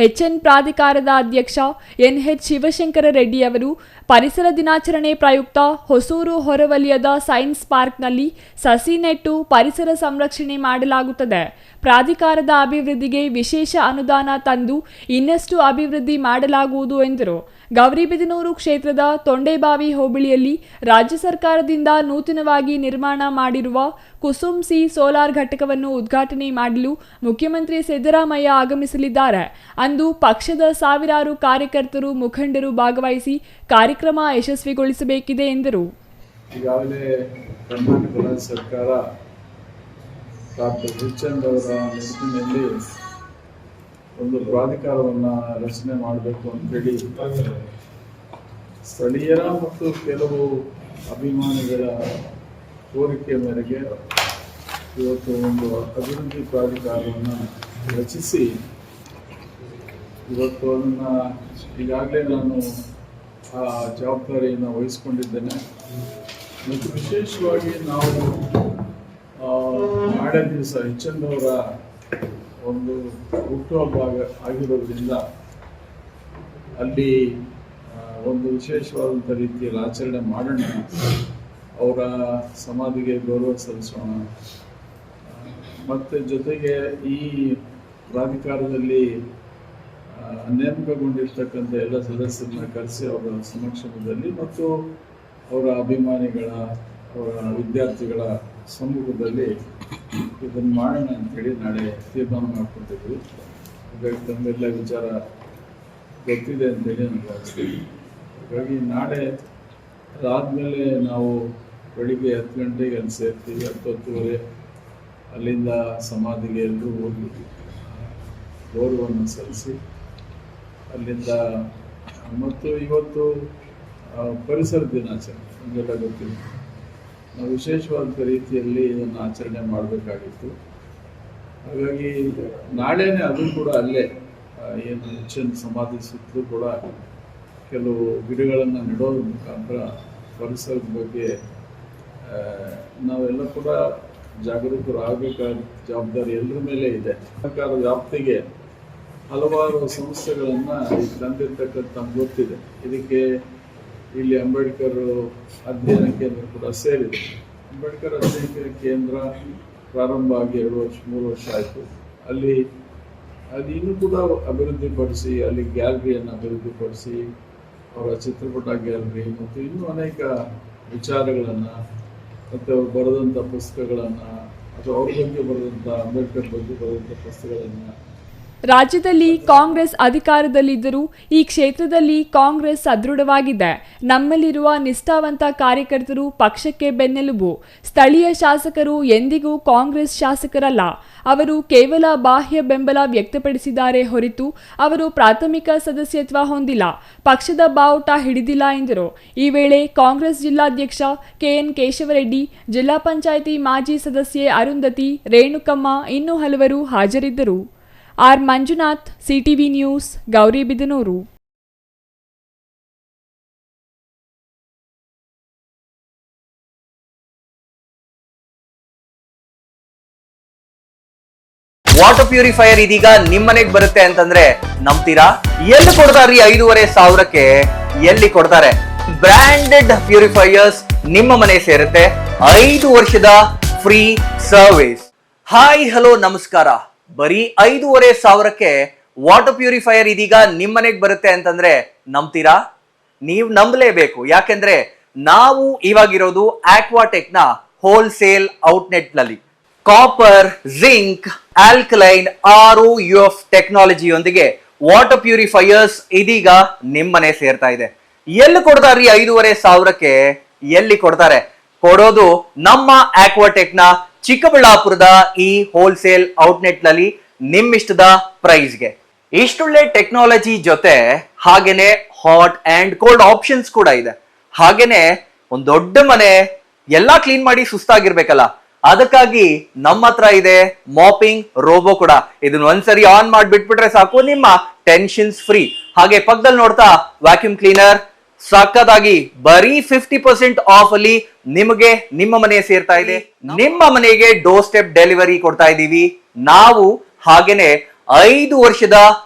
ಎಚ್ಎನ್ ಪ್ರಾಧಿಕಾರದ ಅಧ್ಯಕ್ಷ ಎನ್ಎಚ್ ಶಿವಶಂಕರ ರೆಡ್ಡಿ ಅವರು, ಪರಿಸರ ದಿನಾಚರಣೆ ಪ್ರಯುಕ್ತ ಹೊಸೂರು ಹೊರವಲಯದ ಸೈನ್ಸ್ ಪಾರ್ಕ್ನಲ್ಲಿ ಸಸಿ ನೆಟ್ಟು ಪರಿಸರ ಸಂರಕ್ಷಣೆ ಮಾಡಲಾಗುತ್ತದೆ. ಪ್ರಾಧಿಕಾರದ ಅಭಿವೃದ್ಧಿಗೆ ವಿಶೇಷ ಅನುದಾನ ತಂದು ಇನ್ನಷ್ಟು ಅಭಿವೃದ್ಧಿ ಮಾಡಲಾಗುವುದು ಎಂದರು. ಗೌರಿಬಿದನೂರು ಕ್ಷೇತ್ರದ ತೊಂಡೇಬಾವಿ ಹೋಬಳಿಯಲ್ಲಿ ರಾಜ್ಯ ಸರ್ಕಾರದಿಂದ ನೂತನವಾಗಿ ನಿರ್ಮಾಣ ಮಾಡಿರುವ ಕುಸುಮ್ ಸಿ ಸೋಲಾರ್ ಘಟಕವನ್ನು ಉದ್ಘಾಟನೆ ಮಾಡಲು ಮುಖ್ಯಮಂತ್ರಿ ಸಿದ್ದರಾಮಯ್ಯ ಆಗಮಿಸಲಿದ್ದಾರೆ. ಅಂದು ಪಕ್ಷದ ಸಾವಿರಾರು ಕಾರ್ಯಕರ್ತರು, ಮುಖಂಡರು ಭಾಗವಹಿಸಿ ಕಾರ್ಯಕ್ರಮ ಯಶಸ್ವಿಗೊಳಿಸಬೇಕಿದೆ ಎಂದರು. ಈಗಾಗಲೇ ಕರ್ನಾಟಕ ರಾಜ್ಯ ಸರ್ಕಾರ ಡಾಕ್ಟರ್ ಹುಚ್ಚಂದ್ ಅವರ ನೆನಪಿನಲ್ಲಿ ಒಂದು ಪ್ರಾಧಿಕಾರವನ್ನು ರಚನೆ ಮಾಡಬೇಕು ಅಂತೇಳಿ ಸ್ಥಳೀಯರ ಮತ್ತು ಕೆಲವು ಅಭಿಮಾನಿಗಳ ಕೋರಿಕೆ ಮೇರೆಗೆ ಇವತ್ತು ಒಂದು ಅಭಿವೃದ್ಧಿ ಪ್ರಾಧಿಕಾರವನ್ನು ರಚಿಸಿ ಇವತ್ತು ಅದನ್ನು ಈಗಾಗಲೇ ನಾನು ಆ ಜವಾಬ್ದಾರಿಯನ್ನು ವಹಿಸ್ಕೊಂಡಿದ್ದೇನೆ. ಮತ್ತು ವಿಶೇಷವಾಗಿ ನಾವು ನಾಳೆ ದಿವಸ ಹುಚ್ಚಂದ್ ಅವರ ಒಂದು ಹುಟ್ಟುಹಬ್ಬ ಆಗಿರೋದ್ರಿಂದ ಅಲ್ಲಿ ಒಂದು ವಿಶೇಷವಾದಂಥ ರೀತಿಯಲ್ಲಿ ಆಚರಣೆ ಮಾಡೋಣ, ಅವರ ಸಮಾಧಿಗೆ ಗೌರವ ಸಲ್ಲಿಸೋಣ. ಮತ್ತು ಜೊತೆಗೆ ಈ ಪ್ರಾಧಿಕಾರದಲ್ಲಿ ನೇಮಕಗೊಂಡಿರ್ತಕ್ಕಂಥ ಎಲ್ಲ ಸದಸ್ಯರನ್ನ ಕರೆಸಿ ಅವರ ಸಮಕ್ಷಮದಲ್ಲಿ ಮತ್ತು ಅವರ ಅಭಿಮಾನಿಗಳ, ಅವರ ವಿದ್ಯಾರ್ಥಿಗಳ ಸಮ್ಮುಖದಲ್ಲಿ ಇದನ್ನು ಮಾಡೋಣ ಅಂತೇಳಿ ನಾಳೆ ತೀರ್ಮಾನ ಮಾಡ್ಕೊತಿದ್ವಿ. ಹಾಗಾಗಿ ತಮ್ಮೆಲ್ಲ ವಿಚಾರ ಗೊತ್ತಿದೆ ಅಂತೇಳಿ ನಾನು ಭಾವಿಸ್ತೀನಿ. ಹಾಗಾಗಿ ನಾಳೆ ಅದಾದಮೇಲೆ ನಾವು ಬೆಳಿಗ್ಗೆ 10 ಗಂಟೆಗೆ ಅಲ್ಲಿ ಸೇರ್ತೀವಿ. 10:30 ಅಲ್ಲಿಂದ ಸಮಾಧಿಗೆ ಎಲ್ಲರೂ ಹೋಗಿ ಗೌರವವನ್ನು ಸಲ್ಲಿಸಿ ಅಲ್ಲಿಂದ ಮತ್ತು ಇವತ್ತು ಪರಿಸರ ದಿನಾಚರಣೆ ನಮಗೆಲ್ಲ ಗೊತ್ತಿದೆ. ನಾವು ವಿಶೇಷವಾದ ರೀತಿಯಲ್ಲಿ ಇದನ್ನು ಆಚರಣೆ ಮಾಡಬೇಕಾಗಿತ್ತು. ಹಾಗಾಗಿ ನಾಳೆನೇ ಅದು ಕೂಡ ಅಲ್ಲೇ ಏನು ಹುಚ್ಚಂದ್ ಸಮಾಧಿ ಸುತ್ತಲೂ ಕೂಡ ಕೆಲವು ಗಿಡಗಳನ್ನು ನೆಡೋದ್ರ ಮುಖಾಂತರ ಪರಿಸರದ ಬಗ್ಗೆ ನಾವೆಲ್ಲ ಕೂಡ ಜಾಗರೂಕರಾಗಬೇಕಾದ ಜವಾಬ್ದಾರಿ ಎಲ್ಲರ ಮೇಲೆ ಇದೆ. ಸರ್ಕಾರದ ವ್ಯಾಪ್ತಿಗೆ ಹಲವಾರು ಸಂಸ್ಥೆಗಳನ್ನು ತಂದಿರ್ತಕ್ಕಂಥ ನಮ್ಗೆ ಗೊತ್ತಿದೆ. ಇದಕ್ಕೆ ಇಲ್ಲಿ ಅಂಬೇಡ್ಕರ್ ಅಧ್ಯಯನ ಕೇಂದ್ರ ಕೂಡ ಸೇರಿದೆ. ಅಂಬೇಡ್ಕರ್ ಅಧ್ಯಯನ ಕೇಂದ್ರ ಪ್ರಾರಂಭ ಆಗಿ 2-3 ವರ್ಷ ಆಯಿತು. ಅಲ್ಲಿ ಅದು ಇನ್ನೂ ಕೂಡ ಅಭಿವೃದ್ಧಿಪಡಿಸಿ, ಅಲ್ಲಿ ಗ್ಯಾಲರಿಯನ್ನು ಅಭಿವೃದ್ಧಿಪಡಿಸಿ, ಅವರ ಚಿತ್ರಪಟ ಗ್ಯಾಲರಿ ಮತ್ತು ಇನ್ನೂ ಅನೇಕ ವಿಚಾರಗಳನ್ನು ಮತ್ತು ಅವರು ಬರೆದಂಥ ಪುಸ್ತಕಗಳನ್ನು ಅಥವಾ ಅವ್ರ ಬಗ್ಗೆ ಬರೆದಂಥ ಅಂಬೇಡ್ಕರ್ ಬಗ್ಗೆ ಬರೆದಂಥ ಪುಸ್ತಕಗಳನ್ನು. ರಾಜ್ಯದಲ್ಲಿ ಕಾಂಗ್ರೆಸ್ ಅಧಿಕಾರದಲ್ಲಿದ್ದರೂ ಈ ಕ್ಷೇತ್ರದಲ್ಲಿ ಕಾಂಗ್ರೆಸ್ ಸದೃಢವಾಗಿದೆ. ನಮ್ಮಲ್ಲಿರುವ ನಿಷ್ಠಾವಂತ ಕಾರ್ಯಕರ್ತರು ಪಕ್ಷಕ್ಕೆ ಬೆನ್ನೆಲುಬು. ಸ್ಥಳೀಯ ಶಾಸಕರು ಎಂದಿಗೂ ಕಾಂಗ್ರೆಸ್ ಶಾಸಕರಲ್ಲ. ಅವರು ಕೇವಲ ಬಾಹ್ಯ ಬೆಂಬಲ ವ್ಯಕ್ತಪಡಿಸಿದ್ದಾರೆ ಹೊರತು ಅವರು ಪ್ರಾಥಮಿಕ ಸದಸ್ಯತ್ವ ಹೊಂದಿಲ್ಲ, ಪಕ್ಷದ ಬಾವುಟ ಹಿಡಿದಿಲ್ಲ ಎಂದರು. ಈ ವೇಳೆ ಕಾಂಗ್ರೆಸ್ ಜಿಲ್ಲಾಧ್ಯಕ್ಷ ಕೆಎನ್ ಕೇಶವರೆಡ್ಡಿ, ಜಿಲ್ಲಾ ಪಂಚಾಯಿತಿ ಮಾಜಿ ಸದಸ್ಯೆ ಅರುಂಧತಿ, ರೇಣುಕಮ್ಮ ಇನ್ನೂ ಹಲವರು ಹಾಜರಿದ್ದರು. R Manjunath, CTV news, Gauribidanur. Water purifier ಇದೀಗ ನಿಮ್ಮನೆಗೆ ಬರುತ್ತೆ ಅಂತಂದ್ರೆ ನಂಬ್ತೀರಾ? ಎಲ್ಲಿ ಕೊಡ್ತಾರ್ರಿ 5,500ಕ್ಕೆ? ಎಲ್ಲಿ ಕೊಡ್ತಾರೆ? ಬ್ರಾಂಡೆಡ್ ಪ್ಯೂರಿಫೈಯರ್ಸ್ ನಿಮ್ಮ ಮನೆ ಸೇರುತ್ತೆ. 5 ವರ್ಷದ ಫ್ರೀ ಸರ್ವಿಸ್. ಹಾಯ್ ಹಲೋ ನಮಸ್ಕಾರ. ಬರೀ 5,500ಕ್ಕೆ ವಾಟರ್ ಪ್ಯೂರಿಫೈಯರ್ ಇದೀಗ ನಿಮ್ಮನೆಗೆ ಬರುತ್ತೆ ಅಂತಂದ್ರೆ ನಂಬ್ತೀರಾ? ನೀವು ನಂಬಲೇಬೇಕು. ಯಾಕೆಂದ್ರೆ ನಾವು ಇವಾಗಿರೋದು ಆಕ್ವಾಟೆಕ್ ನ ಹೋಲ್ಸೇಲ್ ಔಟ್ಲೆಟ್ ನಲ್ಲಿ. ಕಾಪರ್, ಜಿಂಕ್, ಆಲ್ಕಲೈನ್, ROUF ಟೆಕ್ನಾಲಜಿಯೊಂದಿಗೆ ವಾಟರ್ ಪ್ಯೂರಿಫೈಯರ್ಸ್ ಇದೀಗ ನಿಮ್ಮನೆ ಸೇರ್ತಾ ಇದೆ. ಎಲ್ಲಿ ಕೊಡ್ತಾರ್ರಿ 5,500ಕ್ಕೆ? ಎಲ್ಲಿ ಕೊಡ್ತಾರೆ? ಕೊಡೋದು ನಮ್ಮ ಆಕ್ವಾಟೆಕ್ ನ ಚಿಕ್ಕಬಳ್ಳಾಪುರದ ಈ ಹೋಲ್ಸೇಲ್ ಔಟ್ಲೆಟ್ ನಲ್ಲಿ ನಿಮ್ಮಿಷ್ಟದ ಪ್ರೈಸ್ಗೆ. ಇಷ್ಟೊಳ್ಳೆ ಟೆಕ್ನಾಲಜಿ ಜೊತೆ ಹಾಗೇನೆ ಹಾಟ್ ಅಂಡ್ ಕೋಲ್ಡ್ ಆಪ್ಷನ್ಸ್ ಕೂಡ ಇದೆ. ಹಾಗೇನೆ ಒಂದ್ ದೊಡ್ಡ ಮನೆ ಎಲ್ಲಾ ಕ್ಲೀನ್ ಮಾಡಿ ಸುಸ್ತಾಗಿರ್ಬೇಕಲ್ಲ, ಅದಕ್ಕಾಗಿ ನಮ್ಮ ಹತ್ರ ಇದೆ ಮಾಪಿಂಗ್ ರೋಬೋ ಕೂಡ. ಇದನ್ನ ಒಂದ್ಸರಿ ಆನ್ ಮಾಡ್ಬಿಟ್ಬಿಟ್ರೆ ಸಾಕು, ನಿಮ್ಮ ಟೆನ್ಷನ್ಸ್ ಫ್ರೀ. ಹಾಗೆ ಪಕ್ಕದಲ್ಲಿ ನೋಡ್ತಾ ವ್ಯಾಕ್ಯೂಮ್ ಕ್ಲೀನರ್ ಸಕ್ಕತ್ತಾಗಿ ಬರೀ 50% ಆಫ್ ಅಲ್ಲಿ ನಿಮಗೆ ನಿಮ್ಮ ಮನೆ ಸೇರ್ತಾ ಇದೆ. ನಿಮ್ಮ ಮನೆಗೆ ಡೋರ್ ಸ್ಟೆಪ್ ಡೆಲಿವರಿ ಕೊಡ್ತಾ ಇದೀವಿ ನಾವು. ಹಾಗೇನೆ 5 ವರ್ಷದ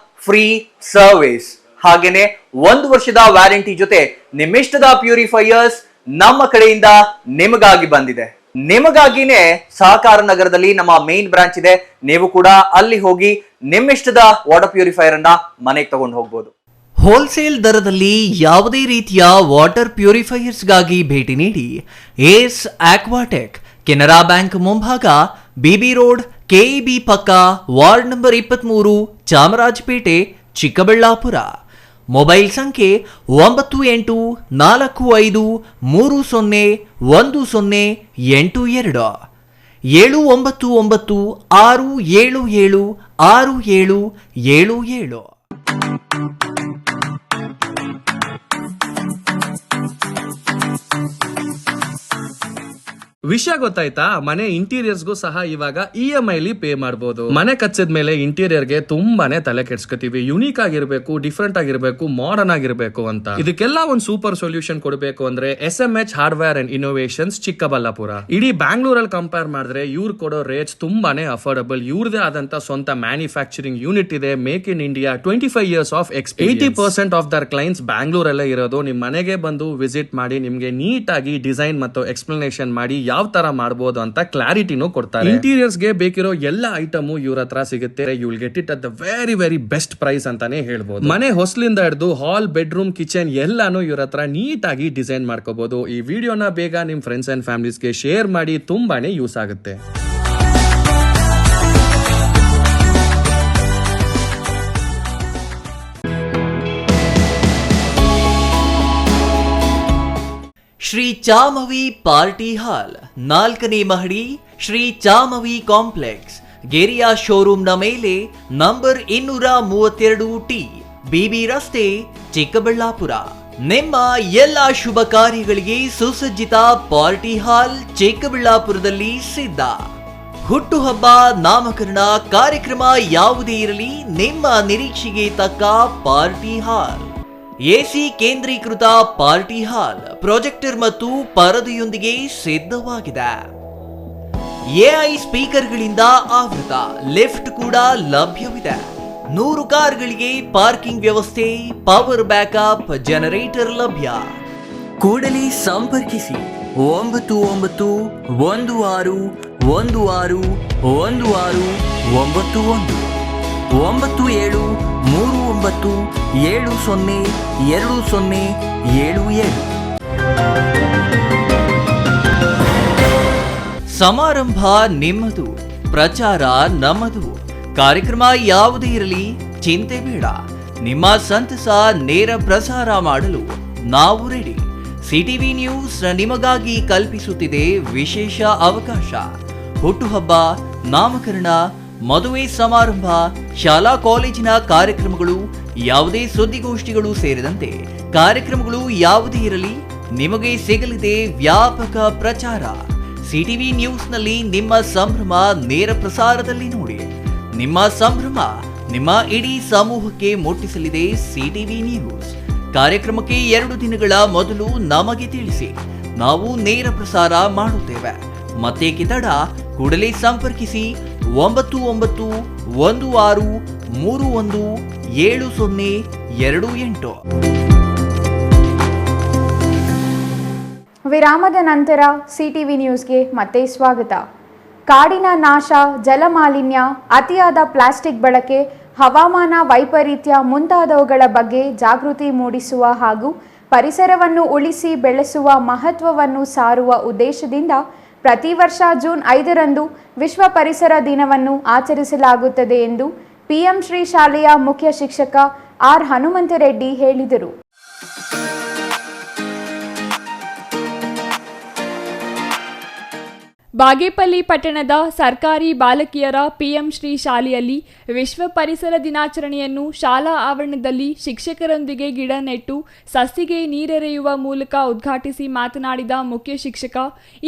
ಫ್ರೀ ಸರ್ವಿಸ್, ಹಾಗೇನೆ 1 ವರ್ಷದ ವ್ಯಾರಂಟಿ ಜೊತೆ ನಿಮ್ಮಿಷ್ಟದ ಪ್ಯೂರಿಫೈಯರ್ಸ್ ನಮ್ಮ ಕಡೆಯಿಂದ ನಿಮಗಾಗಿ ಬಂದಿದೆ. ನಿಮಗಾಗಿನೇ ಸಹಕಾರ ನಗರದಲ್ಲಿ ನಮ್ಮ ಮೇನ್ ಬ್ರಾಂಚ್ ಇದೆ. ನೀವು ಕೂಡ ಅಲ್ಲಿ ಹೋಗಿ ನಿಮ್ಮಿಷ್ಟದ ವಾಟರ್ ಪ್ಯೂರಿಫೈಯರ್ ಅನ್ನ ಮನೆಗೆ ತಗೊಂಡು ಹೋಗ್ಬೋದು. ಹೋಲ್ಸೇಲ್ ದರದಲ್ಲಿ ಯಾವುದೇ ರೀತಿಯ ವಾಟರ್ ಪ್ಯೂರಿಫೈಯರ್ಸ್ಗಾಗಿ ಭೇಟಿ ನೀಡಿ ಏಸ್ ಆಕ್ವಾಟೆಕ್, ಕೆನರಾ ಬ್ಯಾಂಕ್ ಮುಂಭಾಗ, ಬಿಬಿ ರೋಡ್, ಕೆಇಬಿ ಪಕ್ಕ, ward number 23, Chamarajpet, Chikkaballapur. Mobile ಸಂಖ್ಯೆ 9840301082, 7996776777. ವಿಷಯ ಗೊತ್ತಾಯ್ತಾ? ಮನೆ ಇಂಟೀರಿಯರ್ಸ್ಗೂ ಸಹ ಇವಾಗ EMI ಪೇ ಮಾಡಬಹುದು. ಮನೆ ಕಚ್ಚಿದ ಮೇಲೆ ಇಂಟೀರಿಯರ್ಗೆ ತುಂಬಾನೇ ತಲೆ ಕೆಡ್ಸ್ಕೊತೀವಿ. ಯುನೀಕ್ ಆಗಿರ್ಬೇಕು, ಡಿಫ್ರೆಂಟ್ ಆಗಿರ್ಬೇಕು, ಮಾಡರ್ನ್ ಆಗಿರ್ಬೇಕು ಅಂತ. ಇದಕ್ಕೆಲ್ಲ ಒಂದು ಸೂಪರ್ ಸೊಲ್ಯೂಷನ್ ಕೊಡಬೇಕು ಅಂದ್ರೆ SMH hardware and innovations Chikkaballapur. ಇಡೀ ಬ್ಯಾಂಗ್ಳೂರಲ್ಲಿ ಕಂಪೇರ್ ಮಾಡಿದ್ರೆ ಇವ್ರು ಕೊಡೋ ರೇಟ್ಸ್ ತುಂಬಾನೇ ಅಫೋರ್ಡಬಲ್. ಇವ್ರದೇ ಆದಂತ ಸ್ವಂತ ಮ್ಯಾನುಫ್ಯಾಕ್ಚರಿಂಗ್ ಯೂನಿಟ್ ಇದೆ. Make in India, 25 years of experience. 80% of their clients ಬ್ಯಾಂಗ್ಳೂರಲ್ಲೇ ಇರೋದು. ನಿಮ್ ಮನೆಗೆ ಬಂದು ವಿಸಿಟ್ ಮಾಡಿ ನಿಮ್ಗೆ ನೀಟ್ ಆಗಿ ಡಿಸೈನ್ ಮತ್ತು ಎಕ್ಸ್ಪ್ಲನೇಷನ್ ಮಾಡಿ ಯಾವ ತರ ಮಾಡಬಹುದು ಅಂತ ಕ್ಲಾರಿಟಿನೂ ಕೊಡ್ತಾರೆ. ಇಂಟೀರಿಯರ್ಸ್ ಗೆ ಬೇಕಿರೋ ಎಲ್ಲ ಐಟಮ್ ಇವ್ರ ಹತ್ರ ಸಿಗುತ್ತೆ. You will get it at the very best price ಅಂತಾನೆ ಹೇಳ್ಬೋದು. ಮನೆ ಹೊಸಲಿಂದ ಹಿಡಿದು ಹಾಲ್, ಬೆಡ್ರೂಮ್, ಕಿಚನ್ ಎಲ್ಲಾನು ಇವ್ರ ಹತ್ರ ನೀಟ್ ಆಗಿ ಡಿಸೈನ್ ಮಾಡ್ಕೋಬಹುದು. ಈ ವಿಡಿಯೋನ ಬೇಗ ನಿಮ್ ಫ್ರೆಂಡ್ಸ್ ಅಂಡ್ ಫ್ಯಾಮಿಲೀಸ್ಗೆ ಶೇರ್ ಮಾಡಿ, ತುಂಬಾನೇ ಯೂಸ್ ಆಗುತ್ತೆ. ಶ್ರೀ ಚಾಮವಿ ಪಾರ್ಟಿ ಹಾಲ್, 4ನೇ ಮಹಡಿ, ಶ್ರೀ ಚಾಮವಿ ಕಾಂಪ್ಲೆಕ್ಸ್, ಗೆರಿಯಾ ಶೋರೂಮ್ನ ಮೇಲೆ, ನಂಬರ್ 232T, ಬಿಬಿ ರಸ್ತೆ, ಚಿಕ್ಕಬಳ್ಳಾಪುರ. ನಿಮ್ಮ ಎಲ್ಲ ಶುಭ ಕಾರ್ಯಗಳಿಗೆ ಸುಸಜ್ಜಿತ ಪಾರ್ಟಿ ಹಾಲ್ ಚಿಕ್ಕಬಳ್ಳಾಪುರದಲ್ಲಿ ಸಿದ್ಧ. ಹುಟ್ಟುಹಬ್ಬ, ನಾಮಕರಣ, ಕಾರ್ಯಕ್ರಮ ಯಾವುದೇ ಇರಲಿ, ನಿಮ್ಮ ನಿರೀಕ್ಷೆಗೆ ತಕ್ಕ ಪಾರ್ಟಿ ಹಾಲ್. ಎಸಿ ಕೇಂದ್ರೀಕೃತ ಪಾರ್ಟಿ ಹಾಲ್, ಪ್ರೊಜೆಕ್ಟರ್ ಮತ್ತು ಪರದೆಯೊಂದಿಗೆ ಸಿದ್ಧವಾಗಿದೆ. ಎಐ ಸ್ಪೀಕರ್ಗಳಿಂದ ಆವೃತ, ಲಿಫ್ಟ್ ಕೂಡ ಲಭ್ಯವಿದೆ. 100 ಕಾರ್ಗಳಿಗೆ ಪಾರ್ಕಿಂಗ್ ವ್ಯವಸ್ಥೆ, ಪವರ್ ಬ್ಯಾಕಪ್, ಜನರೇಟರ್ ಲಭ್ಯ. ಕೂಡಲೇ ಸಂಪರ್ಕಿಸಿ 9916161691 9739702077. ಸಮಾರಂಭ ನಿಮ್ಮದು, ಪ್ರಚಾರ ನಮ್ಮದು. ಕಾರ್ಯಕ್ರಮ ಯಾವುದೇ ಇರಲಿ, ಚಿಂತೆ ಬೇಡ. ನಿಮ್ಮ ಸಂತಸ ನೇರ ಪ್ರಸಾರ ಮಾಡಲು ನಾವು ರೆಡಿ. ಸಿಟಿವಿ ನ್ಯೂಸ್ ನಿಮಗಾಗಿ ಕಲ್ಪಿಸುತ್ತಿದೆ ವಿಶೇಷ ಅವಕಾಶ. ಹುಟ್ಟುಹಬ್ಬ, ನಾಮಕರಣ, ಮದುವೆ ಸಮಾರಂಭ, ಶಾಲಾ ಕಾಲೇಜಿನ ಕಾರ್ಯಕ್ರಮಗಳು, ಯಾವುದೇ ಸುದ್ದಿಗೋಷ್ಠಿಗಳು ಸೇರಿದಂತೆ ಕಾರ್ಯಕ್ರಮಗಳು ಯಾವುದೇ ಇರಲಿ, ನಿಮಗೆ ಸಿಗಲಿದೆ ವ್ಯಾಪಕ ಪ್ರಚಾರ. ಸಿಟಿವಿ ನ್ಯೂಸ್ನಲ್ಲಿ ನಿಮ್ಮ ಸಂಭ್ರಮ ನೇರ ಪ್ರಸಾರದಲ್ಲಿ ನೋಡಿ. ನಿಮ್ಮ ಸಂಭ್ರಮ ನಿಮ್ಮ ಇಡೀ ಸಮೂಹಕ್ಕೆ ಮುಟ್ಟಿಸಲಿದೆ ಸಿಟಿವಿ ನ್ಯೂಸ್. ಕಾರ್ಯಕ್ರಮಕ್ಕೆ 2 ದಿನಗಳ ಮೊದಲು ನಮಗೆ ತಿಳಿಸಿ, ನಾವು ನೇರ ಪ್ರಸಾರ ಮಾಡುತ್ತೇವೆ. ಮತ್ತೇಕೆ ತಡ? ಕೂಡಲೇ ಸಂಪರ್ಕಿಸಿ 9916317028. ವಿರಾಮದ ನಂತರ ಸಿಟಿವಿ ನ್ಯೂಸ್ಗೆ ಮತ್ತೆ ಸ್ವಾಗತ. ಕಾಡಿನ ನಾಶ, ಜಲಮಾಲಿನ್ಯ, ಅತಿಯಾದ ಪ್ಲಾಸ್ಟಿಕ್ ಬಳಕೆ, ಹವಾಮಾನ ವೈಪರೀತ್ಯ ಮುಂತಾದವುಗಳ ಬಗ್ಗೆ ಜಾಗೃತಿ ಮೂಡಿಸುವ ಹಾಗೂ ಪರಿಸರವನ್ನು ಉಳಿಸಿ ಬೆಳೆಸುವ ಮಹತ್ವವನ್ನು ಸಾರುವ ಉದ್ದೇಶದಿಂದ ಪ್ರತಿ ವರ್ಷ ಜೂನ್ 5ರಂದು ವಿಶ್ವ ಪರಿಸರ ದಿನವನ್ನು ಆಚರಿಸಲಾಗುತ್ತದೆ ಎಂದು PM ಶ್ರೀ ಶಾಲೆಯ ಮುಖ್ಯ ಶಿಕ್ಷಕ ಆರ್ ಹನುಮಂತರೆಡ್ಡಿ ಹೇಳಿದರು. ಬಾಗೇಪಲ್ಲಿ ಪಟ್ಟಣದ ಸರ್ಕಾರಿ ಬಾಲಕಿಯರ PM ಶ್ರೀ ಶಾಲೆಯಲ್ಲಿ ವಿಶ್ವ ಪರಿಸರ ದಿನಾಚರಣೆಯನ್ನು ಶಾಲಾ ಆವರಣದಲ್ಲಿ ಶಿಕ್ಷಕರೊಂದಿಗೆ ಗಿಡ ನೆಟ್ಟು ಸಸಿಗೆ ನೀರೆರೆಯುವ ಮೂಲಕ ಉದ್ಘಾಟಿಸಿ ಮಾತನಾಡಿದ ಮುಖ್ಯ ಶಿಕ್ಷಕ,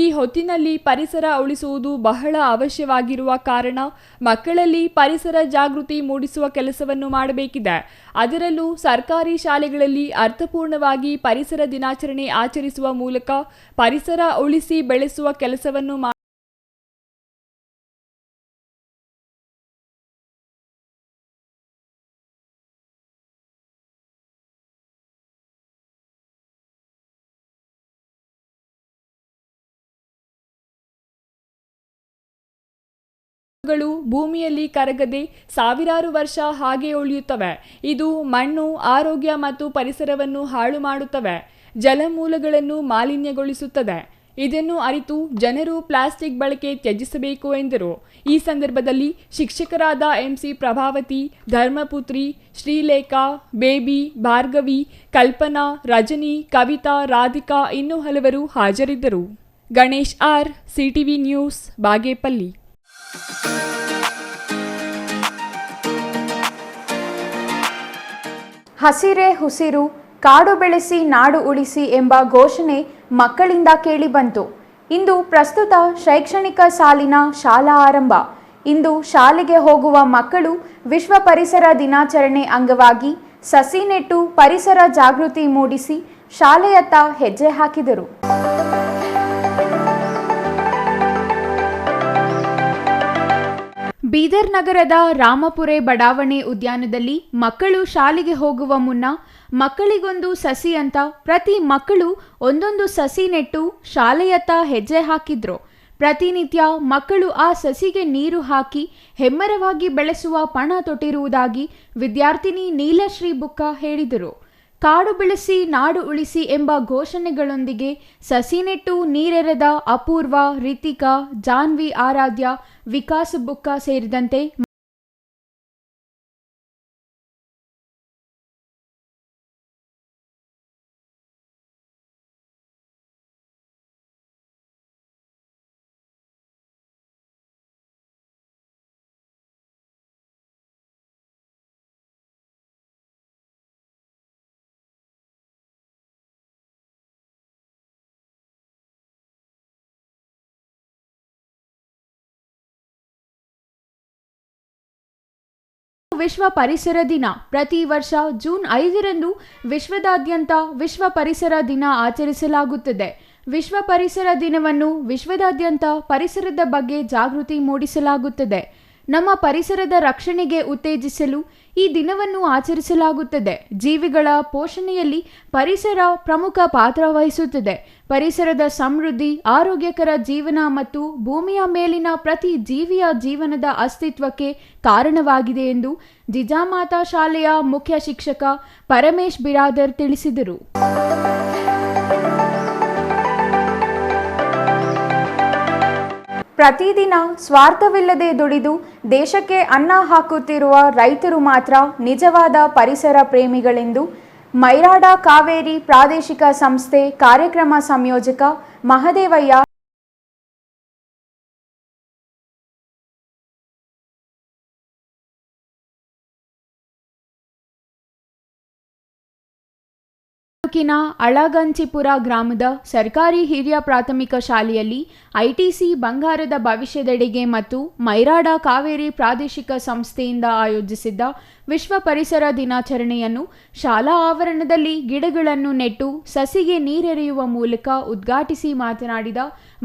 ಈ ಹೊತ್ತಿನಲ್ಲಿ ಪರಿಸರ ಉಳಿಸುವುದು ಬಹಳ ಅವಶ್ಯವಾಗಿರುವ ಕಾರಣ ಮಕ್ಕಳಲ್ಲಿ ಪರಿಸರ ಜಾಗೃತಿ ಮೂಡಿಸುವ ಕೆಲಸವನ್ನು ಮಾಡಬೇಕಿದೆ. ಅದರಲ್ಲೂ ಸರ್ಕಾರಿ ಶಾಲೆಗಳಲ್ಲಿ ಅರ್ಥಪೂರ್ಣವಾಗಿ ಪರಿಸರ ದಿನಾಚರಣೆ ಆಚರಿಸುವ ಮೂಲಕ ಪರಿಸರ ಉಳಿಸಿ ಬೆಳೆಸುವ ಕೆಲಸವನ್ನು ಗಳು ಭೂಮಿಯಲ್ಲಿ ಕರಗದೆ ಸಾವಿರಾರು ವರ್ಷ ಹಾಗೆ ಉಳಿಯುತ್ತವೆ. ಇದು ಮಣ್ಣು, ಆರೋಗ್ಯ ಮತ್ತು ಪರಿಸರವನ್ನು ಹಾಳು ಮಾಡುತ್ತವೆ. ಜಲಮೂಲಗಳನ್ನು ಮಾಲಿನ್ಯಗೊಳಿಸುತ್ತದೆ. ಇದನ್ನು ಅರಿತು ಜನರು ಪ್ಲಾಸ್ಟಿಕ್ ಬಳಕೆ ತ್ಯಜಿಸಬೇಕು ಎಂದರು. ಈ ಸಂದರ್ಭದಲ್ಲಿ ಶಿಕ್ಷಕರಾದ ಎಂಸಿ ಪ್ರಭಾವತಿ, ಧರ್ಮಪುತ್ರಿ, ಶ್ರೀಲೇಖಾ, ಬೇಬಿ, ಭಾರ್ಗವಿ, ಕಲ್ಪನಾ, ರಜನಿ, ಕವಿತಾ, ರಾಧಿಕಾ ಇನ್ನೂ ಹಲವರು ಹಾಜರಿದ್ದರು. Ganesh R, CTV news, Bagepalli. ಹಸಿರೇ ಉಸಿರು, ಕಾಡು ಬೆಳೆಸಿ ನಾಡು ಉಳಿಸಿ ಎಂಬ ಘೋಷಣೆ ಮಕ್ಕಳಿಂದ ಕೇಳಿಬಂತು. ಇಂದು ಪ್ರಸ್ತುತ ಶೈಕ್ಷಣಿಕ ಸಾಲಿನ ಶಾಲಾ ಆರಂಭ. ಇಂದು ಶಾಲೆಗೆ ಹೋಗುವ ಮಕ್ಕಳು ವಿಶ್ವ ಪರಿಸರ ದಿನಾಚರಣೆ ಅಂಗವಾಗಿ ಸಸಿ ನೆಟ್ಟು ಪರಿಸರ ಜಾಗೃತಿ ಮೂಡಿಸಿ ಶಾಲೆಯತ್ತ ಹೆಜ್ಜೆ ಹಾಕಿದರು. ಬೀದರ್ ನಗರದ ರಾಮಪುರೆ ಬಡಾವಣೆ ಉದ್ಯಾನದಲ್ಲಿ ಮಕ್ಕಳು ಶಾಲೆಗೆ ಹೋಗುವ ಮುನ್ನ ಮಕ್ಕಳಿಗೊಂದು ಸಸಿ ಅಂತ ಪ್ರತಿ ಮಕ್ಕಳು ಒಂದೊಂದು ಸಸಿ ನೆಟ್ಟು ಶಾಲೆಯತ್ತ ಹೆಜ್ಜೆ ಹಾಕಿದ್ರು. ಪ್ರತಿನಿತ್ಯ ಮಕ್ಕಳು ಆ ಸಸಿಗೆ ನೀರು ಹಾಕಿ ಹೆಮ್ಮರವಾಗಿ ಬೆಳೆಸುವ ಪಣ ತೊಟ್ಟಿರುವುದಾಗಿ ವಿದ್ಯಾರ್ಥಿನಿ ನೀಲಶ್ರೀ ಬುಕ್ಕ ಹೇಳಿದರು. ಕಾಡು ಬೆಳೆಸಿ ನಾಡು ಉಳಿಸಿ ಎಂಬ ಘೋಷಣೆಗಳೊಂದಿಗೆ ಸಸಿ ನೆಟ್ಟು ನೀರೆರೆದ ಅಪೂರ್ವ, ರಿತಿಕಾ, ಜಾನ್ವಿ, ಆರಾಧ್ಯ, ವಿಕಾಸ್ ಬುಕ್ಕ ಸೇರಿದಂತೆ ವಿಶ್ವ ಪರಿಸರ ದಿನ. ಪ್ರತಿ ವರ್ಷ ಜೂನ್ 5ರಂದು ವಿಶ್ವದಾದ್ಯಂತ ವಿಶ್ವ ಪರಿಸರ ದಿನ ಆಚರಿಸಲಾಗುತ್ತದೆ. ವಿಶ್ವ ಪರಿಸರ ದಿನವನ್ನು ವಿಶ್ವದಾದ್ಯಂತ ಪರಿಸರದ ಬಗ್ಗೆ ಜಾಗೃತಿ ಮೂಡಿಸಲಾಗುತ್ತದೆ. ನಮ್ಮ ಪರಿಸರದ ರಕ್ಷಣೆಗೆ ಉತ್ತೇಜಿಸಲು ಈ ದಿನವನ್ನು ಆಚರಿಸಲಾಗುತ್ತದೆ. ಜೀವಿಗಳ ಪೋಷಣೆಯಲ್ಲಿ ಪರಿಸರ ಪ್ರಮುಖ ಪಾತ್ರ ವಹಿಸುತ್ತದೆ. ಪರಿಸರದ ಸಮೃದ್ಧಿ, ಆರೋಗ್ಯಕರ ಜೀವನ ಮತ್ತು ಭೂಮಿಯ ಮೇಲಿನ ಪ್ರತಿ ಜೀವಿಯ ಜೀವನದ ಅಸ್ತಿತ್ವಕ್ಕೆ ಕಾರಣವಾಗಿದೆ ಎಂದು ಜಿಜಾಮಾತಾ ಶಾಲೆಯ ಮುಖ್ಯ ಶಿಕ್ಷಕ ಪರಮೇಶ್ ಬಿರಾದರ್ ತಿಳಿಸಿದರು. ಪ್ರತಿದಿನ ಸ್ವಾರ್ಥವಿಲ್ಲದೆ ದುಡಿದು ದೇಶಕ್ಕೆ ಅನ್ನ ಹಾಕುತ್ತಿರುವ ರೈತರು ಮಾತ್ರ ನಿಜವಾದ ಪರಿಸರ ಪ್ರೇಮಿಗಳೆಂದು ಮೈರಾಡ ಕಾವೇರಿ ಪ್ರಾದೇಶಿಕ ಸಂಸ್ಥೆ ಕಾರ್ಯಕ್ರಮ ಸಂಯೋಜಕ ಮಹದೇವಯ್ಯ ತಾಲೂಕಿನ ಅಳಗಂಚಿಪುರ ಗ್ರಾಮದ ಸರ್ಕಾರಿ ಹಿರಿಯ ಪ್ರಾಥಮಿಕ ಶಾಲೆಯಲ್ಲಿ ಐಟಿಸಿ ಬಂಗಾರದ ಭವಿಷ್ಯದೆಡೆಗೆ ಮತ್ತು ಮೈರಾಡ ಕಾವೇರಿ ಪ್ರಾದೇಶಿಕ ಸಂಸ್ಥೆಯಿಂದ ಆಯೋಜಿಸಿದ್ದ ವಿಶ್ವ ಪರಿಸರ ದಿನಾಚರಣೆಯನ್ನು ಶಾಲಾ ಆವರಣದಲ್ಲಿ ಗಿಡಗಳನ್ನು ನೆಟ್ಟು ಸಸಿಗೆ ನೀರೆರೆಯುವ ಮೂಲಕ ಉದ್ಘಾಟಿಸಿ ಮಾತನಾಡಿದ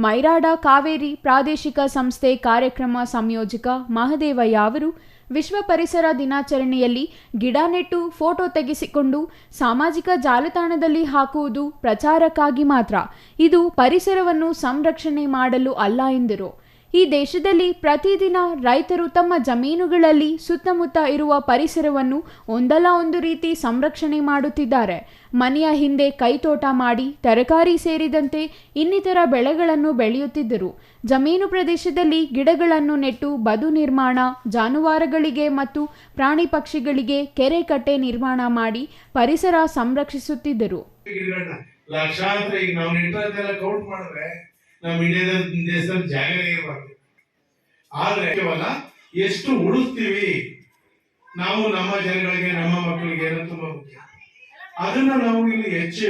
ಮೈರಾಡ ಕಾವೇರಿ ಪ್ರಾದೇಶಿಕ ಸಂಸ್ಥೆ ಕಾರ್ಯಕ್ರಮ ಸಂಯೋಜಕ ಮಹದೇವಯ್ಯ ಅವರು, ವಿಶ್ವ ಪರಿಸರ ದಿನಾಚರಣೆಯಲ್ಲಿ ಗಿಡ ನೆಟ್ಟು ಫೋಟೋ ತೆಗೆಸಿಕೊಂಡು ಸಾಮಾಜಿಕ ಜಾಲತಾಣದಲ್ಲಿ ಹಾಕುವುದು ಪ್ರಚಾರಕ್ಕಾಗಿ ಮಾತ್ರ. ಇದು ಪರಿಸರವನ್ನು ಸಂರಕ್ಷಣೆ ಮಾಡಲು ಅಲ್ಲ ಎಂದರು. ಈ ದೇಶದಲ್ಲಿ ಪ್ರತಿದಿನ ರೈತರು ತಮ್ಮ ಜಮೀನುಗಳಲ್ಲಿ ಸುತ್ತಮುತ್ತ ಇರುವ ಪರಿಸರವನ್ನು ಒಂದಲ್ಲ ಒಂದು ರೀತಿ ಸಂರಕ್ಷಣೆ ಮಾಡುತ್ತಿದ್ದಾರೆ. ಮನೆಯ ಹಿಂದೆ ಕೈತೋಟ ಮಾಡಿ ತರಕಾರಿ ಸೇರಿದಂತೆ ಇನ್ನಿತರ ಬೆಳೆಗಳನ್ನು ಬೆಳೆಯುತ್ತಿದ್ದರು. ಜಮೀನು ಪ್ರದೇಶದಲ್ಲಿ ಗಿಡಗಳನ್ನು ನೆಟ್ಟು ಬದು ನಿರ್ಮಾಣ, ಜಾನುವಾರುಗಳಿಗೆ ಮತ್ತು ಪ್ರಾಣಿ ಪಕ್ಷಿಗಳಿಗೆ ಕೆರೆ ಕಟ್ಟೆ ನಿರ್ಮಾಣ ಮಾಡಿ ಪರಿಸರ ಸಂರಕ್ಷಿಸುತ್ತಿದ್ದರು. ಲಕ್ಷಾಂತರ ಈಗ ನಾವು ನೆಟ್ಟದೆಲ್ಲ ಕೌಂಟ್ ಮಾಡಿದ್ರೆ ನಮ್ಮ ದೇಶದಲ್ಲಿ ಜಾಗನೇ ಇರಬಾರ್ದು. ಆದ್ರೆ ಕೇವಲ ಎಷ್ಟು ಉಳಿಸ್ತೀವಿ ನಾವು ನಮ್ಮ ಜನಗಳಿಗೆ, ನಮ್ಮ ಮಕ್ಕಳಿಗೆ ಏನೋ ತುಂಬಾ ಮುಖ್ಯ. ಅದನ್ನ ನಾವು ಇಲ್ಲಿ ಹೆಚ್ಚು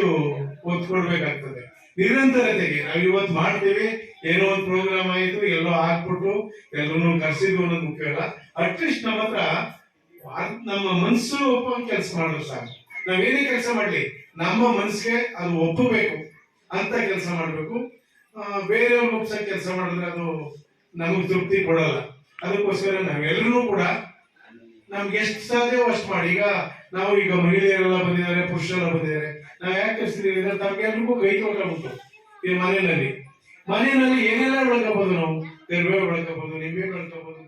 ಒತ್ತು ಕೊಡ್ಬೇಕಾಗ್ತದೆ. ನಿರಂತರತೆಗೆ ನಾವು ಇವತ್ತು ಮಾಡ್ತೀವಿ, ಏನೋ ಒಂದು ಪ್ರೋಗ್ರಾಮ್ ಆಯಿತು, ಎಲ್ಲೋ ಹಾಕ್ಬಿಟ್ಟು ಎಲ್ಲರೂ ಕರ್ಸಿದ್ವು ಅನ್ನೋದು ಮುಖ್ಯ ಅಲ್ಲ. ಅಟ್ಲೀಸ್ಟ್ ನಮ್ಮ ಹತ್ರ ನಮ್ಮ ಮನಸ್ಸು ಒಪ್ಪ ಕೆಲಸ ಮಾಡೋದು ಸಾಕು. ನಾವೇನೇ ಕೆಲಸ ಮಾಡ್ಲಿ ನಮ್ಮ ಮನಸ್ಸಿಗೆ ಅದು ಒಪ್ಪಬೇಕು ಅಂತ ಕೆಲಸ ಮಾಡ್ಬೇಕು. ಬೇರೆಯವ್ರಿಗೆ ಒಪ್ಸಕ್ ಕೆಲಸ ಮಾಡಿದ್ರೆ ಅದು ನಮಗ್ ತೃಪ್ತಿ ಕೊಡಲ್ಲ. ಅದಕ್ಕೋಸ್ಕರ ನಾವೆಲ್ಲರೂ ಕೂಡ ನಮ್ಗೆ ಎಷ್ಟು ಸಾಧ್ಯವೋ ಅಷ್ಟು ಮಾಡಿ. ಈಗ ಮಹಿಳೆಯರೆಲ್ಲ ಬಂದಿದ್ದಾರೆ, ಪುರುಷರೆಲ್ಲ ಬಂದಿದ್ದಾರೆ, ನಾವ್ ಯಾಕೆ ಕಲಿಸ್ತೀವಿ? ತಮ್ಗೆಲ್ರಿಗೂ ಕೈ ತೊಗೊಳ್ಬೇಕು. ಈ ಮನೆಯಲ್ಲಿ ಏನೆಲ್ಲ ಬೆಳ್ಕೋಬಹುದು, ನಾವು ಕರಿಬೇವು ಬೆಳ್ಕೋಬಹುದು, ನಿಂಬೆ ಬೆಳ್ಕೋಬಹುದು,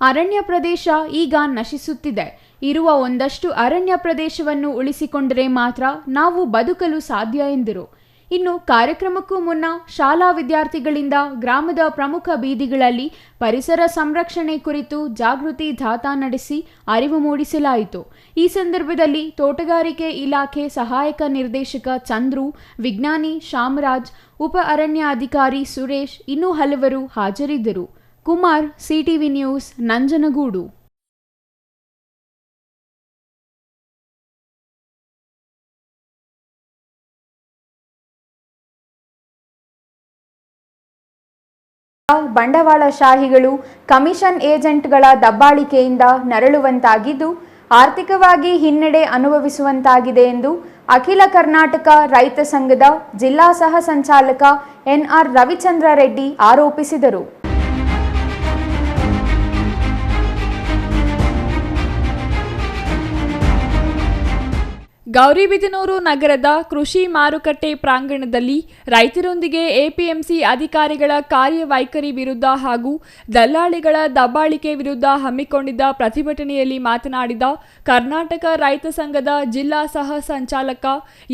ಅರಣ್ಯ ಪ್ರದೇಶ ಈಗ ನಶಿಸುತ್ತಿದೆ. ಇರುವ ಒಂದಷ್ಟು ಅರಣ್ಯ ಪ್ರದೇಶವನ್ನು ಉಳಿಸಿಕೊಂಡರೆ ಮಾತ್ರ ನಾವು ಬದುಕಲು ಸಾಧ್ಯ ಎಂದರು. ಇನ್ನು ಕಾರ್ಯಕ್ರಮಕ್ಕೂ ಮುನ್ನ ಶಾಲಾ ವಿದ್ಯಾರ್ಥಿಗಳಿಂದ ಗ್ರಾಮದ ಪ್ರಮುಖ ಬೀದಿಗಳಲ್ಲಿ ಪರಿಸರ ಸಂರಕ್ಷಣೆ ಕುರಿತು ಜಾಗೃತಿ ಜಾಥಾ ನಡೆಸಿ ಅರಿವು ಮೂಡಿಸಲಾಯಿತು. ಈ ಸಂದರ್ಭದಲ್ಲಿ ತೋಟಗಾರಿಕೆ ಇಲಾಖೆ ಸಹಾಯಕ ನಿರ್ದೇಶಕ ಚಂದ್ರು, ವಿಜ್ಞಾನಿ ಶಾಮರಾಜ್, ಉಪ ಅರಣ್ಯ ಅಧಿಕಾರಿ ಸುರೇಶ್ ಇನ್ನೂ ಹಲವರು ಹಾಜರಿದ್ದರು. Kumar, CTV news, Nanjangud. ಬಂಡವಾಳಶಾಹಿಗಳು ಕಮಿಷನ್ ಏಜೆಂಟ್ಗಳ ದಬ್ಬಾಳಿಕೆಯಿಂದ ನರಳುವಂತಾಗಿದ್ದು ಆರ್ಥಿಕವಾಗಿ ಹಿನ್ನಡೆ ಅನುಭವಿಸುವಂತಾಗಿದೆ ಎಂದು ಅಖಿಲ ಕರ್ನಾಟಕ ರೈತ ಸಂಘದ ಜಿಲ್ಲಾ ಸಹ ಸಂಚಾಲಕ ಎನ್ಆರ್ ರವಿಚಂದ್ರ ರೆಡ್ಡಿ ಆರೋಪಿಸಿದರು. ಗೌರಿಬಿದನೂರು ನಗರದ ಕೃಷಿ ಮಾರುಕಟ್ಟೆ ಪ್ರಾಂಗಣದಲ್ಲಿ ರೈತರೊಂದಿಗೆ ಎಪಿಎಂಸಿ ಅಧಿಕಾರಿಗಳ ಕಾರ್ಯವೈಖರಿ ವಿರುದ್ಧ ಹಾಗೂ ದಲ್ಲಾಳಿಗಳ ದಬ್ಬಾಳಿಕೆ ವಿರುದ್ಧ ಹಮ್ಮಿಕೊಂಡಿದ್ದ ಪ್ರತಿಭಟನೆಯಲ್ಲಿ ಮಾತನಾಡಿದ ಕರ್ನಾಟಕ ರೈತ ಸಂಘದ ಜಿಲ್ಲಾ ಸಹ ಸಂಚಾಲಕ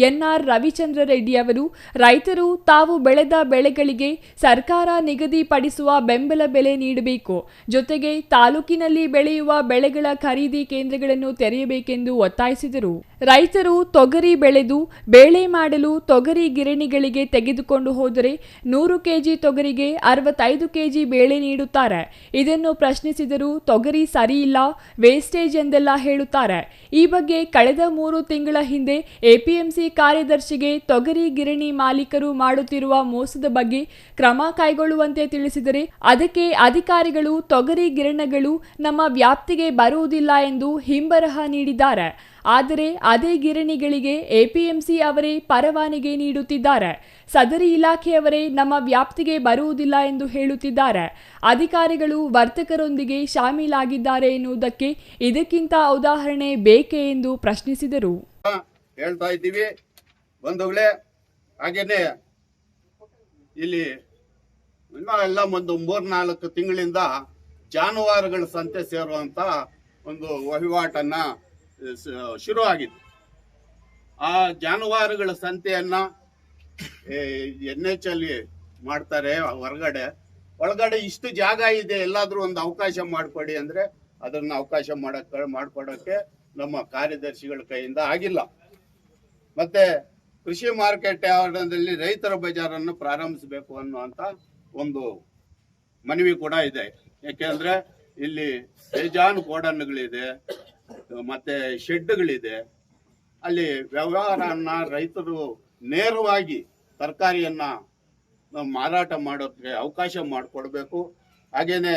ಎನ್ಆರ್ ರವಿಚಂದ್ರ ರೆಡ್ಡಿ ಅವರು, ರೈತರು ತಾವು ಬೆಳೆದ ಬೆಳೆಗಳಿಗೆ ಸರ್ಕಾರ ನಿಗದಿಪಡಿಸುವ ಬೆಂಬಲ ಬೆಲೆ ನೀಡಬೇಕು, ಜೊತೆಗೆ ತಾಲೂಕಿನಲ್ಲಿ ಬೆಳೆಯುವ ಬೆಳೆಗಳ ಖರೀದಿ ಕೇಂದ್ರಗಳನ್ನು ತೆರೆಯಬೇಕೆಂದು ಒತ್ತಾಯಿಸಿದರು. ರೈತರು ತೊಗರಿ ಬೆಳೆದು ಬೇಳೆ ಮಾಡಲು ತೊಗರಿ ಗಿರಣಿಗಳಿಗೆ ತೆಗೆದುಕೊಂಡು ಹೋದರೆ 100 ಕೆಜಿ ತೊಗರಿಗೆ 65 ಕೆಜಿ ಬೇಳೆ ನೀಡುತ್ತಾರೆ. ಇದನ್ನು ಪ್ರಶ್ನಿಸಿದರೂ ತೊಗರಿ ಸರಿಯಿಲ್ಲ, ವೇಸ್ಟೇಜ್ ಎಂದೆಲ್ಲ ಹೇಳುತ್ತಾರೆ. ಈ ಬಗ್ಗೆ ಕಳೆದ 3 ತಿಂಗಳ ಹಿಂದೆ ಎಪಿಎಂಸಿ ಕಾರ್ಯದರ್ಶಿಗೆ ತೊಗರಿ ಗಿರಣಿ ಮಾಲೀಕರು ಮಾಡುತ್ತಿರುವ ಮೋಸದ ಬಗ್ಗೆ ಕ್ರಮ ಕೈಗೊಳ್ಳುವಂತೆ ತಿಳಿಸಿದರೆ ಅದಕ್ಕೆ ಅಧಿಕಾರಿಗಳು ತೊಗರಿ ಗಿರಣಗಳು ನಮ್ಮ ವ್ಯಾಪ್ತಿಗೆ ಬರುವುದಿಲ್ಲ ಎಂದು ಹಿಂಬರಹ ನೀಡಿದ್ದಾರೆ. ಆದರೆ ಅದೇ ಗಿರಣಿಗಳಿಗೆ ಎಪಿಎಂಸಿ ಅವರೇ ಪರವಾನಗಿ ನೀಡುತ್ತಿದ್ದಾರೆ. ಸದರಿ ಇಲಾಖೆಯವರೇ ನಮ್ಮ ವ್ಯಾಪ್ತಿಗೆ ಬರುವುದಿಲ್ಲ ಎಂದು ಹೇಳುತ್ತಿದ್ದಾರೆ. ಅಧಿಕಾರಿಗಳು ವರ್ತಕರೊಂದಿಗೆ ಶಾಮೀಲಾಗಿದ್ದಾರೆ ಎನ್ನುವುದಕ್ಕೆ ಇದಕ್ಕಿಂತ ಉದಾಹರಣೆ ಬೇಕೇ ಎಂದು ಪ್ರಶ್ನಿಸಿದರು. ಹೇಳ್ತಾ ಇದ್ದೀವಿ ಬಂಧುಗಳೇ. ಹಾಗೇನೆ ಇಲ್ಲಿ ಎಲ್ಲ ಒಂದು 3-4 ತಿಂಗಳಿಂದ ಜಾನುವಾರುಗಳ ಸಂತೆ ಸೇರುವಂತ ಒಂದು ವಹಿವಾಟನ್ನ ಶುರು ಆಗಿದೆ. ಆ ಜಾನುವಾರುಗಳ ಸಂತೆಯನ್ನ NH ಅಲ್ಲಿ ಮಾಡ್ತಾರೆ. ಒಳಗಡೆ ಇಷ್ಟು ಜಾಗ ಇದೆ, ಎಲ್ಲಾದ್ರೂ ಒಂದು ಅವಕಾಶ ಮಾಡಿಕೊಡಿ ಅಂದ್ರೆ ಅದನ್ನ ಅವಕಾಶ ಮಾಡ್ಕೊಡಕ್ಕೆ ನಮ್ಮ ಕಾರ್ಯದರ್ಶಿಗಳ ಕೈಯಿಂದ ಆಗಿಲ್ಲ. ಮತ್ತೆ ಕೃಷಿ ಮಾರುಕಟ್ಟೆ ಆವರಣದಲ್ಲಿ ರೈತರ ಬಜಾರನ್ನು ಪ್ರಾರಂಭಿಸಬೇಕು ಅನ್ನುವಂತ ಒಂದು ಮನವಿ ಕೂಡ ಇದೆ. ಯಾಕೆಂದ್ರೆ ಇಲ್ಲಿ ಬೇಜಾನು ಗೋಡನ್ಗಳಿದೆ, ಮತ್ತೆ ಶೆಡ್ಗಳಿದೆ. ಅಲ್ಲಿ ವ್ಯವಹಾರನ್ನ ರೈತರು ನೇರವಾಗಿ ತರಕಾರಿಯನ್ನ ಮಾರಾಟ ಮಾಡೋಕ್ಕೆ ಅವಕಾಶ ಮಾಡಿಕೊಡ್ಬೇಕು. ಹಾಗೇನೆ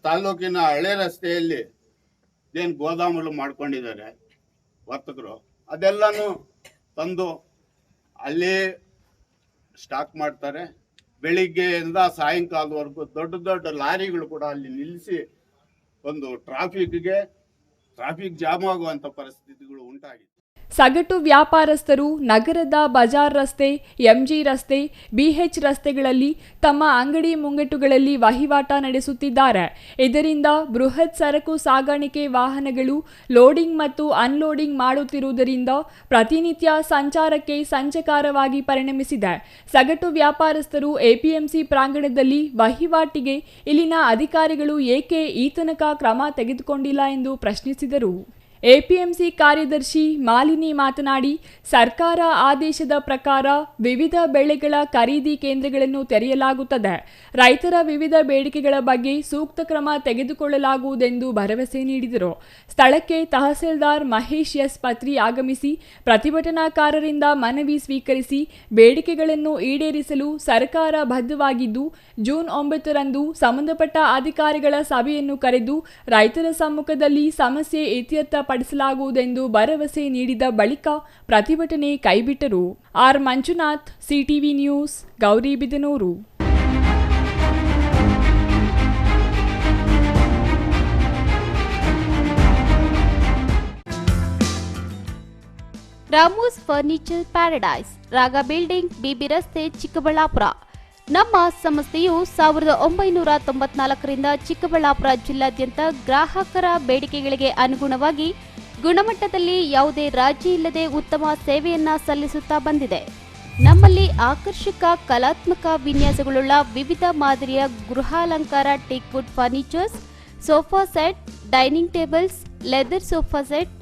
ತಾಲೂಕಿನ ಹಳೆ ರಸ್ತೆಯಲ್ಲಿ ಏನು ಗೋದಾಮುಗಳು ಮಾಡ್ಕೊಂಡಿದ್ದಾರೆ ವರ್ತಕರು, ಅದೆಲ್ಲಾನು ತಂದು ಅಲ್ಲಿ ಸ್ಟಾಕ್ ಮಾಡ್ತಾರೆ. ಬೆಳಿಗ್ಗೆಯಿಂದ ಸಾಯಂಕಾಲದವರೆಗೂ ದೊಡ್ಡ ದೊಡ್ಡ ಲಾರಿಗಳು ಕೂಡ ಅಲ್ಲಿ ನಿಲ್ಲಿಸಿ ಒಂದು ಟ್ರಾಫಿಕ್ ಜಾಮ್ ಆಗುವಂತ ಪರಿಸ್ಥಿತಿಗಳು ಉಂಟಾಗಿದೆ. ಸಗಟು ವ್ಯಾಪಾರಸ್ಥರು ನಗರದ ಬಜಾರ್ ರಸ್ತೆ, ಎಂಜಿ ರಸ್ತೆ, ಬಿಎಚ್ ರಸ್ತೆಗಳಲ್ಲಿ ತಮ್ಮ ಅಂಗಡಿ ಮುಂಗಟ್ಟುಗಳಲ್ಲಿ ವಹಿವಾಟ ನಡೆಸುತ್ತಿದ್ದಾರೆ. ಇದರಿಂದ ಬೃಹತ್ ಸರಕು ಸಾಗಾಣಿಕೆ ವಾಹನಗಳು ಲೋಡಿಂಗ್ ಮತ್ತು ಅನ್ಲೋಡಿಂಗ್ ಮಾಡುತ್ತಿರುವುದರಿಂದ ಪ್ರತಿನಿತ್ಯ ಸಂಚಾರಕ್ಕೆ ಸಂಚಕಾರವಾಗಿ ಪರಿಣಮಿಸಿದೆ. ಸಗಟು ವ್ಯಾಪಾರಸ್ಥರು ಎಪಿಎಂಸಿ ಪ್ರಾಂಗಣದಲ್ಲಿ ವಹಿವಾಟಿಗೆ ಇಲ್ಲಿನ ಅಧಿಕಾರಿಗಳು ಏಕೆ ಈತನಕ ಕ್ರಮ ತೆಗೆದುಕೊಂಡಿಲ್ಲ ಎಂದು ಪ್ರಶ್ನಿಸಿದರು. ಎಪಿಎಂಸಿ ಕಾರ್ಯದರ್ಶಿ ಮಾಲಿನಿ ಮಾತನಾಡಿ, ಸರ್ಕಾರ ಆದೇಶದ ಪ್ರಕಾರ ವಿವಿಧ ಬೆಳೆಗಳ ಖರೀದಿ ಕೇಂದ್ರಗಳನ್ನು ತೆರೆಯಲಾಗುತ್ತದೆ. ರೈತರ ವಿವಿಧ ಬೇಡಿಕೆಗಳ ಬಗ್ಗೆ ಸೂಕ್ತ ಕ್ರಮ ತೆಗೆದುಕೊಳ್ಳಲಾಗುವುದೆಂದು ಭರವಸೆ ನೀಡಿದರು. ಸ್ಥಳಕ್ಕೆ ತಹಸೀಲ್ದಾರ್ ಮಹೇಶ್ ಎಸ್ ಪತ್ರಿ ಆಗಮಿಸಿ ಪ್ರತಿಭಟನಾಕಾರರಿಂದ ಮನವಿ ಸ್ವೀಕರಿಸಿ ಬೇಡಿಕೆಗಳನ್ನು ಈಡೇರಿಸಲು ಸರ್ಕಾರ ಬದ್ಧವಾಗಿದ್ದು ಜೂನ್ 9ರಂದು ಸಂಬಂಧಪಟ್ಟ ಅಧಿಕಾರಿಗಳ ಸಭೆಯನ್ನು ಕರೆದು ರೈತರ ಸಮ್ಮುಖದಲ್ಲಿ ಸಮಸ್ಯೆ ಇತ್ಯರ್ಥಪಡಿಸಲಾಗುವುದೆಂದು ಭರವಸೆ ನೀಡಿದ ಬಳಿಕ ಪ್ರತಿಭಟನೆ ಕೈಬಿಟ್ಟರು. R Manjunath, CTV news, Gauribidanur. Ramu's furniture paradise, Raga building, BB ರಸ್ತೆ, ಚಿಕ್ಕಬಳ್ಳಾಪುರ. ನಮ್ಮ ಸಂಸ್ಥೆಯು 1994ರಿಂದ ಚಿಕ್ಕಬಳ್ಳಾಪುರ ಜಿಲ್ಲಾದ್ಯಂತ ಗ್ರಾಹಕರ ಬೇಡಿಕೆಗಳಿಗೆ ಅನುಗುಣವಾಗಿ ಗುಣಮಟ್ಟದಲ್ಲಿ ಯಾವುದೇ ರಾಜಿ ಇಲ್ಲದೆ ಉತ್ತಮ ಸೇವೆಯನ್ನ ಸಲ್ಲಿಸುತ್ತಾ ಬಂದಿದೆ. ನಮ್ಮಲ್ಲಿ ಆಕರ್ಷಕ ಕಲಾತ್ಮಕ ವಿನ್ಯಾಸಗಳುಳ್ಳ ವಿವಿಧ ಮಾದರಿಯ ಗೃಹಾಲಂಕಾರ teakwood furnitures, sofa set, dining tables, leather sofa set,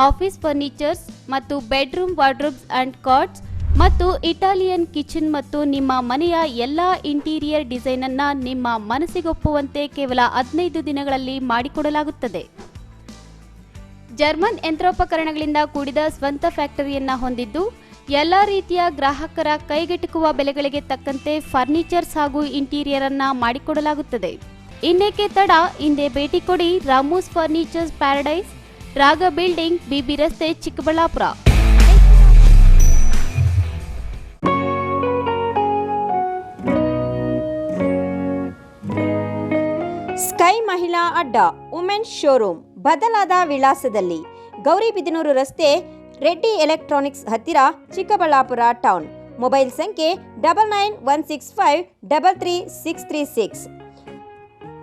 office furnitures ಮತ್ತು ಬೆಡ್ರೂಮ್ ವಾರ್ಡ್ರೋಬ್ಸ್ ಅಂಡ್ ಕಾಟ್ಸ್ ಮತ್ತು ಇಟಾಲಿಯನ್ ಕಿಚನ್ ಮತ್ತು ನಿಮ್ಮ ಮನೆಯ ಎಲ್ಲಾ ಇಂಟೀರಿಯರ್ ಡಿಸೈನ್ ಅನ್ನ ನಿಮ್ಮ ಮನಸ್ಸಿಗೊಪ್ಪುವಂತೆ ಕೇವಲ 15 ದಿನಗಳಲ್ಲಿ ಮಾಡಿಕೊಡಲಾಗುತ್ತದೆ. ಜರ್ಮನ್ ಯಂತ್ರೋಪಕರಣಗಳಿಂದ ಕೂಡಿದ ಸ್ವಂತ ಫ್ಯಾಕ್ಟರಿಯನ್ನ ಹೊಂದಿದ್ದು ಎಲ್ಲ ರೀತಿಯ ಗ್ರಾಹಕರ ಕೈಗೆಟುಕುವ ಬೆಲೆಗಳಿಗೆ ತಕ್ಕಂತೆ ಫರ್ನಿಚರ್ಸ್ ಹಾಗೂ ಇಂಟೀರಿಯರ್ ಅನ್ನ ಮಾಡಿಕೊಡಲಾಗುತ್ತದೆ. ಇನ್ನೇಕೆ ತಡ, ಹಿಂದೆ ಭೇಟಿ ಕೊಡಿ. Ramu's furnitures paradise, Raga building, BB ರಸ್ತೆ, ಚಿಕ್ಕಬಳ್ಳಾಪುರ. ಸ್ಕೈ ಮಹಿಳಾ ಅಡ್ಡ ವುಮೆನ್ಸ್ ಶೋರೂಮ್ ಬದಲಾದ ವಿಳಾಸದಲ್ಲಿ ಗೌರಿಬಿದನೂರು ರಸ್ತೆ, ರೆಡ್ಡಿ ಎಲೆಕ್ಟ್ರಾನಿಕ್ಸ್ ಹತ್ತಿರ, ಚಿಕ್ಕಬಳ್ಳಾಪುರ ಟೌನ್. ಮೊಬೈಲ್ ಸಂಖ್ಯೆ 9916533636.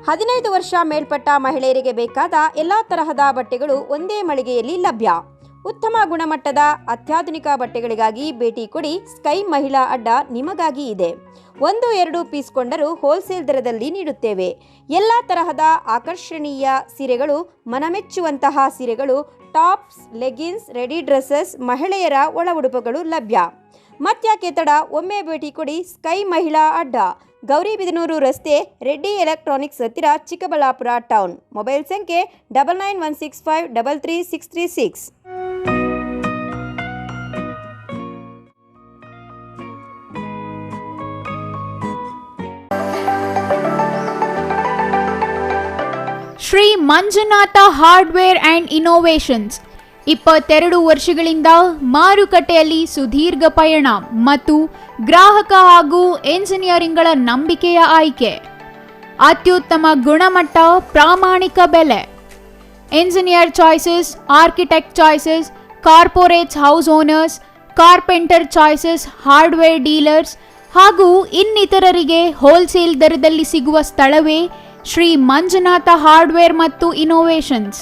15 ವರ್ಷ ಮೇಲ್ಪಟ್ಟ ಮಹಿಳೆಯರಿಗೆ ಬೇಕಾದ ಎಲ್ಲ ತರಹದ ಬಟ್ಟೆಗಳು ಒಂದೇ ಮಳಿಗೆಯಲ್ಲಿ ಲಭ್ಯ. ಉತ್ತಮ ಗುಣಮಟ್ಟದ ಅತ್ಯಾಧುನಿಕ ಬಟ್ಟೆಗಳಿಗಾಗಿ ಭೇಟಿ ಕೊಡಿ. ಸ್ಕೈ ಮಹಿಳಾ ಅಡ್ಡ ನಿಮಗಾಗಿ ಇದೆ. 1-2 ಪೀಸ್ ಕೊಂಡರೂ ಹೋಲ್ಸೇಲ್ ದರದಲ್ಲಿ ನೀಡುತ್ತೇವೆ. ಎಲ್ಲ ತರಹದ ಆಕರ್ಷಣೀಯ ಸೀರೆಗಳು, ಮನಮೆಚ್ಚುವಂತಹ ಸೀರೆಗಳು, ಟಾಪ್ಸ್, ಲೆಗಿನ್ಸ್, ರೆಡಿ ಡ್ರೆಸ್ಸಸ್, ಮಹಿಳೆಯರ ಒಳ ಉಡುಪುಗಳು ಲಭ್ಯ. ಮತ್ಯಾಕೆ ತಡ, ಒಮ್ಮೆ ಭೇಟಿ ಕೊಡಿ. ಸ್ಕೈ ಮಹಿಳಾ ಅಡ್ಡ, ಗೌರಿಬಿದನೂರು ರಸ್ತೆ, ರೆಡ್ಡಿ ಎಲೆಕ್ಟ್ರಾನಿಕ್ಸ್ ಹತ್ತಿರ, ಚಿಕ್ಕಬಳ್ಳಾಪುರ ಟೌನ್. ಮೊಬೈಲ್ ಸಂಖ್ಯೆ 9916533636. Shri Manjunatha hardware and innovations 22 ವರ್ಷಗಳಿಂದ ಮಾರುಕಟ್ಟೆಯಲ್ಲಿ ಸುದೀರ್ಘ ಪಯಣ ಮತ್ತು ಗ್ರಾಹಕ ಹಾಗೂ ಎಂಜಿನಿಯರಿಂಗ್ಗಳ ನಂಬಿಕೆಯ ಆಯ್ಕೆ. ಅತ್ಯುತ್ತಮ ಗುಣಮಟ್ಟ, ಪ್ರಾಮಾಣಿಕ ಬೆಲೆ. Engineer choices, architect choices, corporates house owners, carpenter choices, hardware dealers ಹಾಗೂ ಇನ್ನಿತರರಿಗೆ ಹೋಲ್ಸೇಲ್ ದರದಲ್ಲಿ ಸಿಗುವ ಸ್ಥಳವೇ ಶ್ರೀ ಮಂಜುನಾಥ ಹಾರ್ಡ್ವೇರ್ ಮತ್ತು ಇನೋವೇಷನ್ಸ್.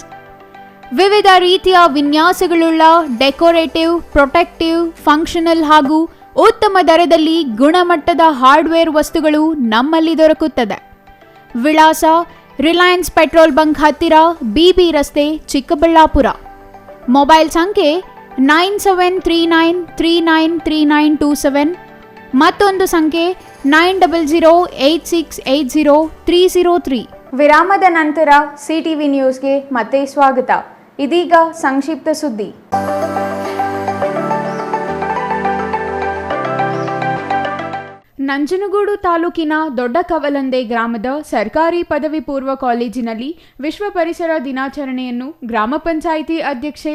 ವಿವಿಧ ರೀತಿಯ ವಿನ್ಯಾಸಗಳುಳ್ಳ ಡೆಕೋರೇಟಿವ್, ಪ್ರೊಟೆಕ್ಟಿವ್, ಫಂಕ್ಷನಲ್ ಹಾಗೂ ಉತ್ತಮ ದರದಲ್ಲಿ ಗುಣಮಟ್ಟದ ಹಾರ್ಡ್ವೇರ್ ವಸ್ತುಗಳು ನಮ್ಮಲ್ಲಿ ದೊರಕುತ್ತದೆ. ವಿಳಾಸ: ರಿಲಯನ್ಸ್ ಪೆಟ್ರೋಲ್ ಬಂಕ್ ಹತ್ತಿರ, ಬಿಬಿ ರಸ್ತೆ, ಚಿಕ್ಕಬಳ್ಳಾಪುರ. ಮೊಬೈಲ್ ಸಂಖ್ಯೆ 9739393927. ಮತ್ತೊಂದು ಸಂಖ್ಯೆ 9008680303. ವಿರಾಮದ ನಂತರ ಸಿಟಿವಿ ನ್ಯೂಸ್ಗೆ ಮತ್ತೆ ಸ್ವಾಗತ. ಇದೀಗ ಸಂಕ್ಷಿಪ್ತ ಸುದ್ದಿ. ನಂಜನಗೂಡು ತಾಲೂಕಿನ ದೊಡ್ಡ ಕವಲಂದೆ ಗ್ರಾಮದ ಸರ್ಕಾರಿ ಪದವಿ ಪೂರ್ವ ಕಾಲೇಜಿನಲ್ಲಿ ವಿಶ್ವ ಪರಿಸರ ದಿನಾಚರಣೆಯನ್ನು ಗ್ರಾಮ ಪಂಚಾಯಿತಿ ಅಧ್ಯಕ್ಷೆ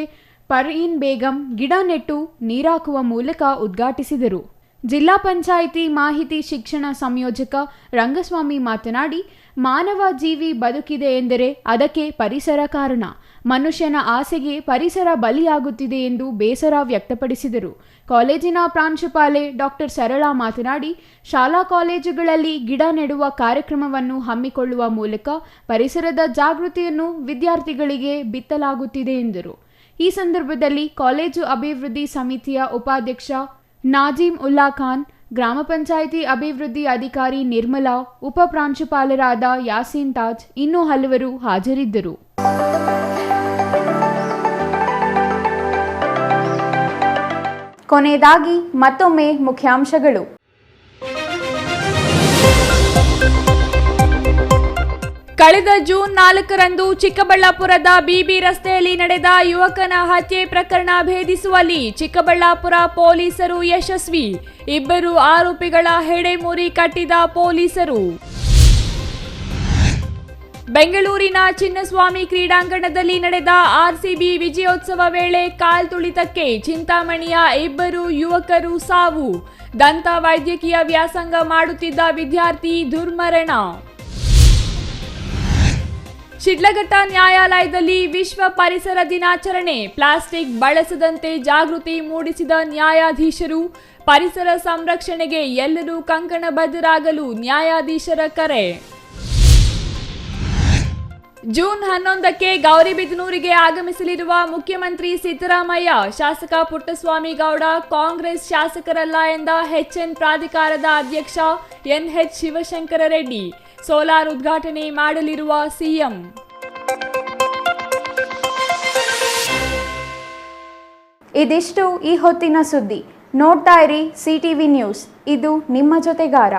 ಪರ್ವೀನ್ ಬೇಗಂ ಗಿಡ ನೆಟ್ಟು ನೀರಾಕುವ ಮೂಲಕ ಉದ್ಘಾಟಿಸಿದರು. ಜಿಲ್ಲಾ ಪಂಚಾಯಿತಿ ಮಾಹಿತಿ ಶಿಕ್ಷಣ ಸಂಯೋಜಕ ರಂಗಸ್ವಾಮಿ ಮಾತನಾಡಿ, ಮಾನವ ಜೀವಿ ಬದುಕಿದೆ ಎಂದರೆ ಅದಕ್ಕೆ ಪರಿಸರ ಕಾರಣ. ಮನುಷ್ಯನ ಆಸೆಗೆ ಪರಿಸರ ಬಲಿಯಾಗುತ್ತಿದೆ ಎಂದು ಬೇಸರ ವ್ಯಕ್ತಪಡಿಸಿದರು. ಕಾಲೇಜಿನ ಪ್ರಾಂಶುಪಾಲೆ ಡಾಕ್ಟರ್ ಸರಳಾ ಮಾತನಾಡಿ, ಶಾಲಾ ಕಾಲೇಜುಗಳಲ್ಲಿ ಗಿಡ ನೆಡುವ ಕಾರ್ಯಕ್ರಮವನ್ನು ಹಮ್ಮಿಕೊಳ್ಳುವ ಮೂಲಕ ಪರಿಸರದ ಜಾಗೃತಿಯನ್ನು ವಿದ್ಯಾರ್ಥಿಗಳಿಗೆ ಬಿತ್ತಲಾಗುತ್ತಿದೆ ಎಂದರು. ಈ ಸಂದರ್ಭದಲ್ಲಿ ಕಾಲೇಜು ಅಭಿವೃದ್ಧಿ ಸಮಿತಿಯ ಉಪಾಧ್ಯಕ್ಷ ನಾಜಿಮ್ ಉಲ್ಲಾ ಖಾನ್, ಗ್ರಾಮ ಪಂಚಾಯಿತಿ ಅಭಿವೃದ್ಧಿ ಅಧಿಕಾರಿ ನಿರ್ಮಲಾ, ಉಪ ಪ್ರಾಂಶುಪಾಲರಾದ ಯಾಸೀನ್ ತಾಜ್, ಇನ್ನೂ ಹಲವರು ಹಾಜರಿದ್ದರು. ಕೊನೆಯದಾಗಿ ಮತ್ತೊಮ್ಮೆ ಮುಖ್ಯಾಂಶಗಳು. ಕಳೆದ ಜೂನ್ 4ರಂದು ಚಿಕ್ಕಬಳ್ಳಾಪುರದ ಬಿಬಿ ರಸ್ತೆಯಲ್ಲಿ ನಡೆದ ಯುವಕನ ಹತ್ಯೆ ಪ್ರಕರಣ ಭೇದಿಸುವಲ್ಲಿ ಚಿಕ್ಕಬಳ್ಳಾಪುರ ಪೊಲೀಸರು ಯಶಸ್ವಿ. 2 ಆರೋಪಿಗಳ ಹೆಡೆಮುರಿ ಕಟ್ಟಿದ ಪೊಲೀಸರು. ಬೆಂಗಳೂರಿನ ಚಿನ್ನಸ್ವಾಮಿ ಕ್ರೀಡಾಂಗಣದಲ್ಲಿ ನಡೆದ ಆರ್ಸಿಬಿ ವಿಜಯೋತ್ಸವ ವೇಳೆ ಕಾಲ್ತುಳಿತಕ್ಕೆ ಚಿಂತಾಮಣಿಯ 2 ಯುವಕರು ಸಾವು. ದಂತ ವೈದ್ಯಕೀಯ ವ್ಯಾಸಂಗ ಮಾಡುತ್ತಿದ್ದ ವಿದ್ಯಾರ್ಥಿ ದುರ್ಮರಣ. ಶಿಡ್ಲಘಟ್ಟ ನ್ಯಾಯಾಲಯದಲ್ಲಿ ವಿಶ್ವ ಪರಿಸರ ದಿನಾಚರಣೆ. ಪ್ಲಾಸ್ಟಿಕ್ ಬಳಸದಂತೆ ಜಾಗೃತಿ ಮೂಡಿಸಿದ ನ್ಯಾಯಾಧೀಶರು. ಪರಿಸರ ಸಂರಕ್ಷಣೆಗೆ ಎಲ್ಲರೂ ಕಂಕಣಬದ್ಧರಾಗಲು ನ್ಯಾಯಾಧೀಶರ ಕರೆ. ಜೂನ್ 11ಕ್ಕೆ ಗೌರಿಬಿದನೂರಿಗೆ ಆಗಮಿಸಲಿರುವ ಮುಖ್ಯಮಂತ್ರಿ ಸಿದ್ದರಾಮಯ್ಯ. ಶಾಸಕ ಪುಟ್ಟಸ್ವಾಮಿ ಗೌಡ ಕಾಂಗ್ರೆಸ್ ಶಾಸಕರಲ್ಲ ಎಂದ ಎಚ್ಎನ್ ಪ್ರಾಧಿಕಾರದ ಅಧ್ಯಕ್ಷ ಎನ್ಎಚ್ ಶಿವಶಂಕರ ರೆಡ್ಡಿ. ಸೋಲಾರ್ ಉದ್ಘಾಟನೆ ಮಾಡಲಿರುವ ಸಿಎಂ. ಇದಿಷ್ಟು ಈ ಹೊತ್ತಿನ ಸುದ್ದಿ. ನೋಡ್ತಾ ಇರಿ ಸಿಟಿವಿ ನ್ಯೂಸ್, ಇದು ನಿಮ್ಮ ಜೊತೆಗಾರ.